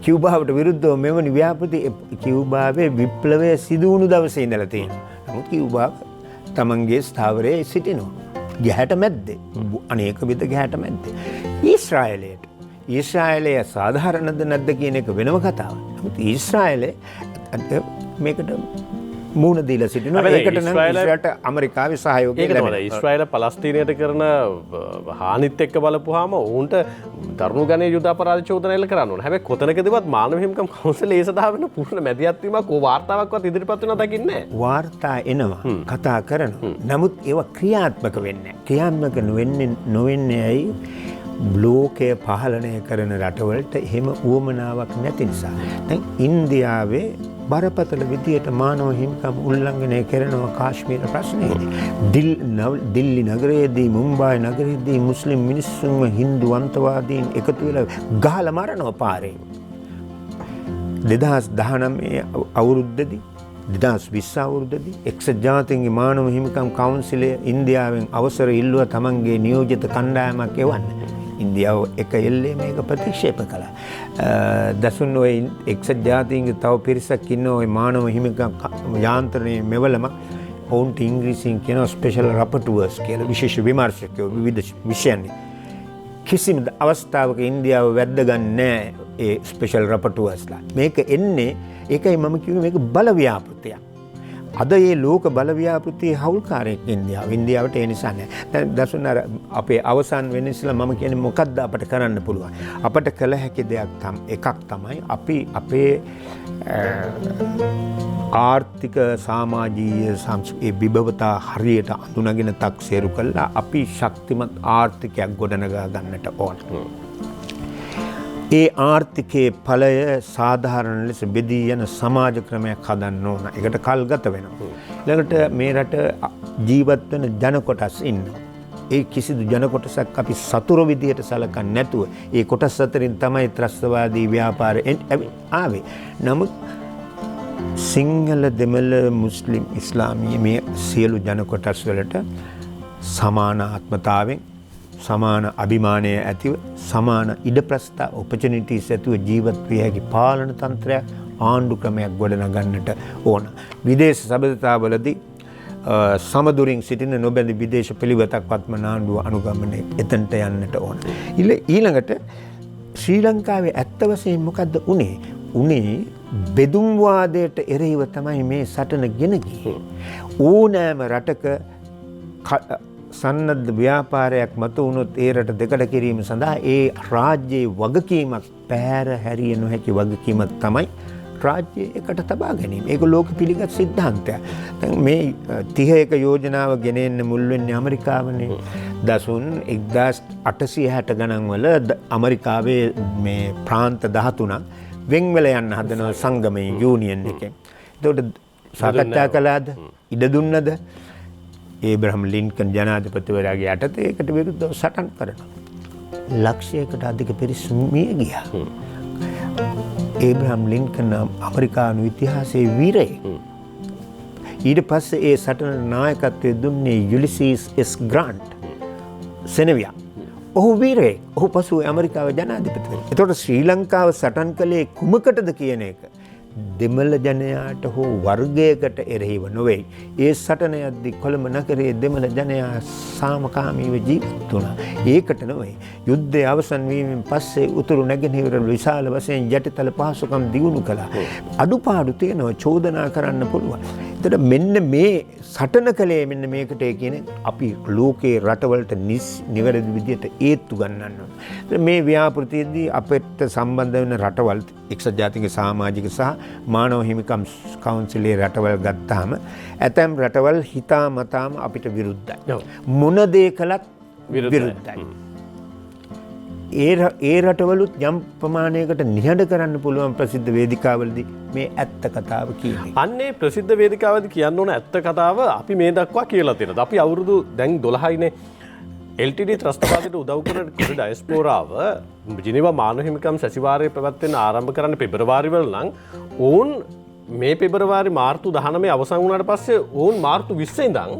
කියුබාවට විරුද්ධව මෙවැනි ව්‍යාපෘති කියුබාවේ විප්ලවය සිදු වුණු දවසේ ඉඳලා තියෙනවා. නමුත් කියුබාව තමන්ගේ ස්ථාවරයේ සිටිනවා. ගැහැට මැද්දේ. අනේක විද ගැහැට මැද්දේ. ඊශ්‍රායලය සාධාරණද නැද්ද කියන එක වෙනම කතාවක්. නමුත් ඊශ්‍රායලය මේකට මූණ දීලා සිටිනවා. ඒකට නම් ඉස්රායලට ඇමරිකාවේ සහයෝගය ලැබෙනවා. ඊශ්‍රායල පලස්තීනයට කරන හානිත් එක්ක බලපුවාම ඔවුන්ට දරුණු ගණයේ යුද අපරාධ චෝදනා එල්ල කරන්න ඕන. හැබැයි කොතනකදවත් මානව හිමිකම් කවුන්සිලේ ඒ සඳහා වෙන පූර්ණ මැදිහත් වීමක් වාර්තාවක්වත් ඉදිරිපත් වෙනවා දකින්නේ නැහැ. වාර්තා එනවා, කතා කරනවා. නමුත් ඒවා ක්‍රියාත්මක වෙන්නේ නැහැ. ක්‍රියාත්මක නොවෙන්නේ ඇයි? ලෝකය පාලනය කරන රටවලට එහෙම උවමනාවක් නැති නිසා. දැන් ඉන්දියාවේ බරපතල විදියට මානව හිමිකම් උල්ලංඝනය කරනවා කාශ්මීර ප්‍රශ්නයේදී. දිල්ලි නගරයේදී මුම්බායි නගරයේදී මුස්ලිම් මිනිස්සුන්ව හින්දු අන්තවාදීන් එකතු වෙලා ගහලා මරනවා පාරේ. 2019 අවුරුද්දේදී 2020 අවුරුද්දේදී එක්සත් ජාතීන්ගේ මානව හිමිකම් කවුන්සිලය ඉන්දියාවෙන් අවසර ඉල්ලුවා තමන්ගේ නියෝජිත කණ්ඩායමක් එවන්න. ඉන්දියාව එක එල්ලේ මේක ප්‍රතික්ෂේප කළා. දසුන් ඔය එක්සත් ජාතීන්ගේ තව පිරිසක් ඉන්න ඔය මානව හිමිකම් යාන්ත්‍රණයේ මෙවලම ඔවුන්ට ඉංග්‍රීසියෙන් කියනවා ස්පෙෂල් රපටුවර්ස් කියලා විශේෂ විමර්ශකයෝ විවිධ විෂයන්. කිසිම අවස්ථාවක ඉන්දියාව වැද්දගන්නේ නැහැ ඒ ස්පෙෂල් රපටුවර්ස්ලා. මේක එන්නේ ඒකයි මම කිව්වේ මේක බල ව්‍යාපෘතියක්. අද මේ ලෝක බල ව්‍යාපෘතියේ හවුල්කාරයෙක් ඉන්දියාවට ඒ නිසා නෑ. දැන් දසුන් අර අපේ අවසන් වෙන ඉස්සලා මම කියන්නේ මොකද්ද අපට කරන්න පුළුවන්? අපට කළ හැකි දෙයක් එකක් තමයි අපි අපේ ආර්ථික සමාජීය සංස්කෘතික විභවතා හරියට අඳුනගෙන තක්සේරු කළා අපි ශක්තිමත් ආර්ථිකයක් ගොඩනගා ගන්නට ඕන. ඒ ආර්ථිකයේ ඵලය සාධාරණ ලෙස බෙදී යන සමාජ ක්‍රමයක් හදන්න ඕන. ඒකට කල් ගත වෙනවා. ඊළඟට මේ රට ජීවත් වෙන ජන කොටස් ඉන්නවා. ඒ කිසිදු ජන කොටසක් අපි සතුරු විදියට සලකන්නේ නැතුව ඒ කොටස් අතරින් තමයි ත්‍රස්තවාදී ව්‍යාපාරය ආවේ. නමුත් සිංහල දෙමළ මුස්ලිම් ඉස්ලාමීය මේ සියලු ජන කොටස් වලට සමාන ආත්මතාවෙන් සමාන අභිමානය ඇතිව සමාන ඉඩ ප්‍රස්ථා ඔපචුනිටිස් ඇතිව ජීවත් විය හැකි පාලන තන්ත්‍රයක් ආණ්ඩු ක්‍රමයක් ගොඩනගන්නට ඕන. විදේශ සබඳතාවලදී සමදුරින් සිටින නොබැඳි විදේශ පිළිවෙතක් පත්ම ආණ්ඩුව අනුගමනය එතනට යන්නට ඕන. ඊළඟට ශ්‍රී ලංකාවේ ඇත්ත වශයෙන් මොකද්ද උනේ බෙදුම්වාදයට එරෙහිව තමයි මේ සටන ගෙන ගියේ. ඕනෑම රටක සන්නද්ධ ව්‍යාපාරයක් මත වුණොත් ඒ රට දෙකට කිරීම සඳහා ඒ රාජ්‍යයේ වගකීමක් පැහැර හැරිය නොහැකි වගකීමක් තමයි රාජ්‍යය එකට තබා ගැනීම. ඒක ලෝක පිළිගත් සිද්ධාන්තයක්. දැන් මේ 31 යෝජනාව ගෙනෙන්න මුල් වෙන්නේ ඇමරිකාවනේ. දසුන් 1860 ගණන් වල ඇමරිකාවේ මේ ප්‍රාන්ත 13ක් වෙන් වෙලා යන්න හදන සංගමයේ යූනියන් එකෙන්. ඒකට සාකච්ඡා කළාද? ඉඩ දුන්නද? ඒබ්‍රහම් ලින්කන් ජනාධිපතිවරයාගේ යටතේ ඒකට විරුද්ධව සටන් කරනවා. ලක්ෂයකට අධික පිරිස් මිය ගියා. ඒබ්‍රහම් ලින්කන් ඇමරිකානු ඉතිහාසයේ වීරයෙක්. ඊට පස්සේ ඒ සටන නායකත්වය දුන්නේ යුලිසිස් එස් ග්‍රාන්ට් සෙනෙවියා. ඔහු වීරයෙක්. ඔහු පසුව ඇමරිකාවේ ජනාධිපතිවරයෙක්. එතකොට ශ්‍රී ලංකාව සටන් කළේ කුමකටද කියන එක දෙමළ ජනයාට හෝ වර්ගයකට එරෙහිව නොවේ. ඒ සටන යද්දී කොළඹ නගරයේ දෙමළ ජනයා සාමකාමීව ජීවත් වුණා. ඒකට නොවේ. යුද්ධය අවසන් වීමෙන් පස්සේ උතුරු නැගෙනහිර විශාල වශයෙන් යටිතල පහසුකම් දියුණු කළා. අඩුපාඩු තියෙනවා චෝදනා කරන්න පුළුවන්. එතකොට මෙන්න මේ සටන කලේ මෙන්න මේකට කියන්නේ අපි ලෝකේ රටවලට නිවැරදි විදිහට ඒත්තු ගන්නන්න ඕන. මේ ව්‍යාපෘතියේදී අපිට සම්බන්ධ වෙන රටවල් එක්සත් ජාතික සමාජික සහ මානව හිමිකම් කවුන්සිලේ රටවල් ගත්තාම ඇතැම් රටවල් හිතාමතාම අපිට විරුද්ධයි. මොන දේ කළත් විරුද්ධයි. ඒ රටවලුත් යම් ප්‍රමාණයකට නිහඬ කරන්න පුළුවන් ප්‍රසිද්ධ වේදිකාවලදී මේ ඇත්ත කතාව කියන්නේ. අන්නේ ප්‍රසිද්ධ වේදිකාවලදී කියන්න ඕන ඇත්ත කතාව අපි මේ දක්වා කියලා තියෙනවා. අපි අවුරුදු දැන් 12යිනේ LTD ත්‍රස්තවාදයට උදව් කරන කුඩ ඩයස්පෝරාව ජිනීවා මානව හිමිකම් සැසිවාරය පැවැත්වෙන්න ආරම්භ කරන්න පෙබරවාරි වල නම් ඔවුන් මේ පෙබරවාරි මාර්තු 19 අවසන් වුණාට පස්සේ ඔවුන් මාර්තු 20 ඉඳන්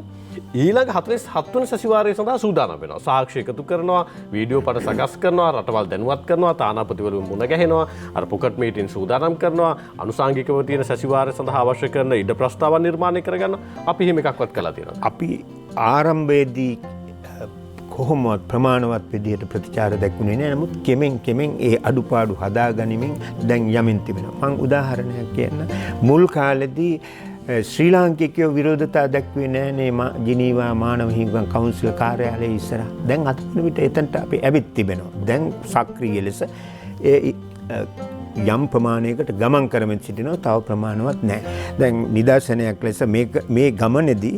ඊළඟ 47 වන සැසිවාරය සඳහා සූදානම් වෙනවා. සාක්ෂි එකතු කරනවා, වීඩියෝ පට සකස් කරනවා, රටවල් දැනුවත් කරනවා, තානාපතිවරුන් මුණ ගැහෙනවා, අර පොකට් මීටින් සූදානම් කරනවා, අනුසාංගිකව තියෙන සැසිවාරය සඳහා අවශ්‍ය කරන ඉඩ ප්‍රස්තාව නිර්මාණය කරගන්න. අපි එහෙම එකක්වත් කළා තියෙනවා. අපි ආරම්භයේදී කොහොමවත් ප්‍රමාණවත් විදිහට ප්‍රතිචාර දැක්ුණේ නැහැ. නමුත් කෙමෙන් ඒ අඩුපාඩු හදා ගනිමින් දැන් යමින් තිබෙනවා. මම උදාහරණයක් කියන්න. මුල් කාලෙදී ශ්‍රී ලාංකිකයෝ විරෝධතා දැක්වේ නෑනේ ජිනීවා මානව හිමිකම් කවුන්සිල් කාර්යාලයේ ඉස්සරහ. දැන් අද වෙන විට එතනට අපි ඇවිත් තිබෙනවා. දැන් සක්‍රීය ලෙස යම් ප්‍රමාණයකට ගමන් කරමින් සිටිනවා. තව ප්‍රමාණවත් නැහැ. දැන් නිදර්ශනයක් ලෙස මේ ගමනේදී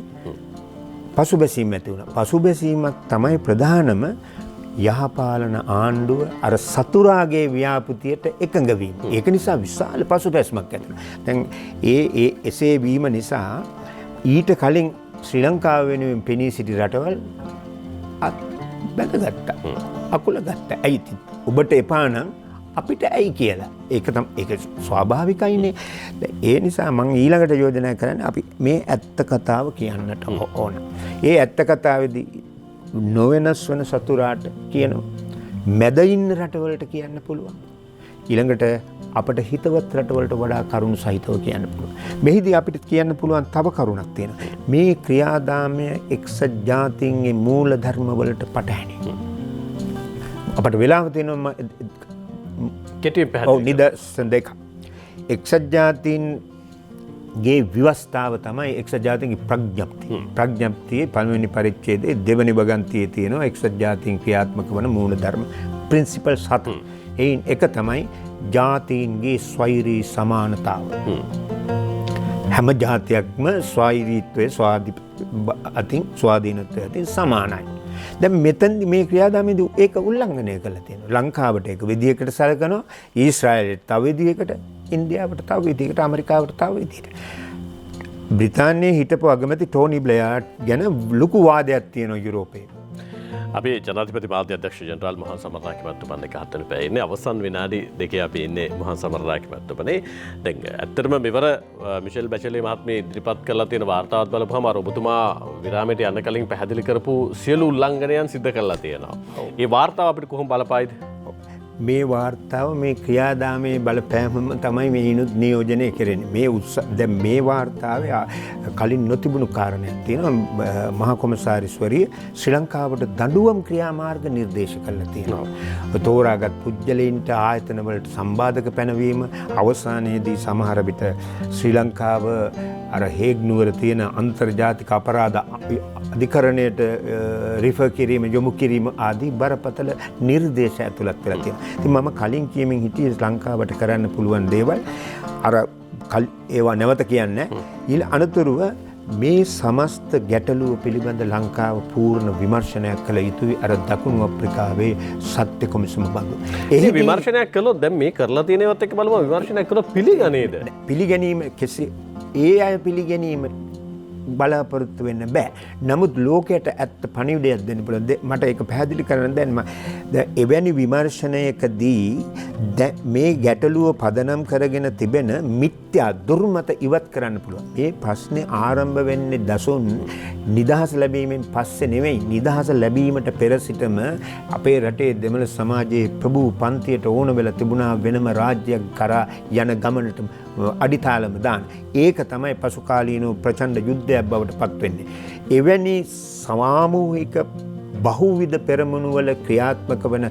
පසුබැසීම් ඇති වුණා. පසුබැසීමක් තමයි ප්‍රධානම යහපාලන ආණ්ඩුව අර සතුරාගේ ව්‍යාපෘතියට එකඟ වීම. ඒක නිසා විශාල පසුබැස්මක් ඇති වුණා. දැන් එසේ වීම නිසා ඊට කලින් ශ්‍රී ලංකාව වෙනුවෙන් පෙනී සිටි රටවල් බැඳගත්තා. අකුල ගත්තා. ඇයි ඔබට එපා නම් අපිට ඇයි කියලා. ඒක ස්වාභාවිකයිනේ. ඒ නිසා මම ඊළඟට යෝජනා කරන්නේ අපි මේ ඇත්ත කතාව කියන්නට ඕන. ඒ ඇත්ත කතාවේදී නොවෙනස් වන සතුරාට කියනවා. මැද ඉන්න රටවලට කියන්න පුළුවන්. ඊළඟට අපට හිතවත් රටවලට වඩා කරුණු සහිතව කියන්න පුළුවන්. මෙහිදී අපිට කියන්න පුළුවන් තව කරුණක් තියෙනවා. මේ ක්‍රියාදාමය එක්සත් ජාතීන්ගේ මූල ධර්ම වලට පටහැනි. අපට වෙලාව තියෙනවා කෙටියෙන් පැහැදිලි. නිදර්ශන දෙකක්. එක්සත් ජාතීන්ගේ ව්‍යවස්ථාව තමයි එක්සත් ජාතීන්ගේ ප්‍රඥප්තිය. ප්‍රඥප්තියේ පළවෙනි පරිච්ඡේදයේ දෙවෙනි වගන්තියේ තියෙනවා එක්සත් ජාතීන් ක්‍රියාත්මක වන මූල ධර්ම ප්‍රින්සිපල්ස් 7. එයින් එක තමයි ජාතීන්ගේ ස්වෛරී සමානතාව. හැම ජාතියක්ම ස්වෛරීත්වයේ ස්වාධීනත්වයේ අතින් සමානයි. දැන් මෙතනදී මේ ක්‍රියාදාමයේදී ඒක උල්ලංඝනය කරලා තියෙනවා. ලංකාවට ඒක විදියකට සැලකනවා, ඊශ්‍රායලයට තව විදියකට, ඉන්දියාවට තව විදියකට, ඇමරිකාවට තව විදියකට. බ්‍රිතාන්‍යයේ හිටපු අගමැති ටෝනි බ්ලෙයාර් ගැන ලොකු වාදයක් තියෙනවා යුරෝපයේ. අපි ජනාධිපති මාධ්‍ය අධ්‍යක්ෂ ජෙනරාල් මොහන් සමරනායක මැතිතුමන් එක්ක හත්වෙනි පැයේ ඉන්නේ අවසන් විනාඩි දෙකේ අපි ඉන්නේ මොහන් සමරනායක මැතිතුමනේ. දැන් ඇත්තටම මෙවර මිෂෙල් බැචලේ මහත්මිය ඉදිරිපත් කරලා තියෙන වාර්තාවත් බලපුවම අර ඔබතුමා විරාමයට යන්න කලින් පැහැදිලි කරපු සියලු උල්ලංඝනයන් සිද්ධ කරලා තියෙනවා. ඒ වාර්තාව අපිට කොහොම බලපායිද? මේ වාර්තාව මේ ක්‍රියාදාමයේ බලපෑමම තමයි මේ ඉනුත් නියෝජනය කරන්නේ. දැන් මේ වාර්තාවේ කලින් නොතිබුණු කාරණයක් තියෙනවා. මහා කොමසාරිස්වරිය ශ්‍රී ලංකාවට දඬුවම් ක්‍රියාමාර්ග නිර්දේශ කරලා තියෙනවා. තෝරාගත් පුජ්‍යලයින්ට ආයතන වලට සම්බාධක පැනවීම, අවසානයේදී සමහර විට ශ්‍රී ලංකාව අර හේග් නුවර තියෙන අන්තර්ජාතික අපරාධ අධිකරණයට රිෆර් කිරීම, යොමු කිරීම ආදී බරපතල නිර්දේශ ඇතුළත් වෙලා තියෙනවා. ඉතින් මම කලින් කියමින් හිටියේ ලංකාවට කරන්න පුළුවන් දේවල් අර ඒවා නැවත කියන්නේ. ඊළ අනතුරුව මේ සමස්ත ගැටලුව පිළිබඳ ලංකාව පූර්ණ විමර්ශනයක් කළ යුතුයි. අර දකුණු අප්‍රිකාවේ සත්‍ය කොමිසම බඳු. ඒ විමර්ශනයක් කළොත් දැන් මේ කරලා තියෙනවත් එක්ක බලමු විමර්ශනයක් කළොත් පිළිගනේද? පිළිගැනීම කෙසේ ඒ අය පිළිගැනීම බලාපොරොත්තු වෙන්න බෑ. නමුත් ලෝකයට ඇත්ත පණිවිඩයක් දෙන්න පුළුවන්. මට ඒක පැහැදිලි කරන්න දැන් එවැනි විමර්ශනයකදී මේ ගැටලුව පදනම් කරගෙන තිබෙන මිත්‍යා දුර්මත ඉවත් කරන්න පුළුවන්. මේ ප්‍රශ්නේ ආරම්භ වෙන්නේ දසුන් නිදහස ලැබීමෙන් පස්සේ නෙවෙයි. නිදහස ලැබීමට පෙර සිටම අපේ රටේ දෙමළ සමාජයේ ප්‍රභූ පන්තියට ඕන වෙලා තිබුණා වෙනම රාජ්‍යයක් කරා යන ගමනට අඩිතාලම දාන. ඒක තමයි පසුකාලීන ප්‍රචණ්ඩ යුද්ධයක් බවට පත් වෙන්නේ. එවැනි සාමූහික බහුවිධ පෙරමුණුවල ක්‍රියාත්මක වන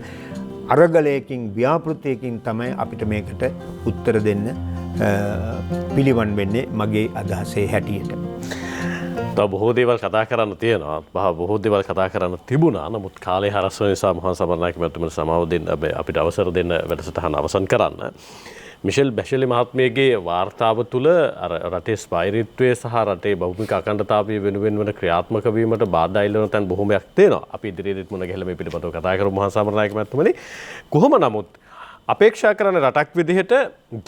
අරගලයකින් ව්‍යාපෘතියකින් තමයි අපිට මේකට උත්තර දෙන්න පිළිවන් වෙන්නේ මගේ අදහසේ හැටියට. තව බොහෝ දේවල් කතා කරන්න තියෙනවා. බොහෝ දේවල් කතා කරන්න තිබුණා. නමුත් කාලය හරස් වෙන නිසා මොහන් සමරනායක මැතිතුමන්ට සමාව දෙන්න අපිට අවසර දෙන්න වැඩසටහන අවසන් කරන්න. මිෂෙල් බැෂලි මහත්මියගේ වාර්තාව තුළ රටේ ස්ථෛරීත්වය සහ රටේ බහුමික අඛණ්ඩතාවය වෙනුවෙන් වන ක්‍රියාත්මක වීමට බාධා ඉල්ලන තැන් බොහොමයක් තියෙනවා. අපි ඉදිරියේදීත් මුණ ගැහිලා මේ පිළිබඳව කතා කරමු මොහන් සමරනායක මැතිතුමනි. කොහොම නමුත් අපේක්ෂා කරන රටක් විදිහට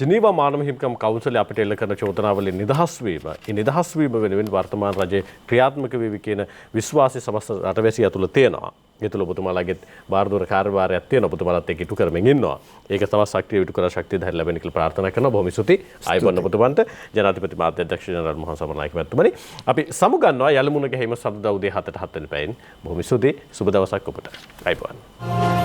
ජනීවා මානව හිමිකම් කවුන්සිලය අපිට එල්ල කරන චෝදනාවලින් නිදහස් වීම, ඒ නිදහස් වීම වෙනුවෙන් වර්තමාන රජයේ ක්‍රියාත්මක වේවි කියන විශ්වාසය සමස්ත රටවැසියා තුළ තියෙනවා. ඒ තුළ ඔබතුමාලාගේ බාරදූර කාර්යභාරයක් තියෙනවා. ඔබතුමාලත් එක්ක ඉටු කරමින් ඉන්නවා. ඒක තවත් ශක්තිය ඉටු කරලා ශක්තිය ධෛර්ය ලැබෙන්න කියලා ප්‍රාර්ථනා කරනවා. බොහොම ස්තුතියි. ආයුබෝවන් ඔබතුමන්ට ජනාධිපති මාධ්‍ය අධ්‍යක්ෂ ජනරාල් මොහන් සමරනායක මැතිතුමනි. අපි සමුගන්නවා යලමුණ ගැහිම සඳුදා උදේ 7ට 7 වෙනි පැයෙන්. බොහොම ස්තුතියි. සුබ දවසක් ඔබට. ආයුබෝවන්.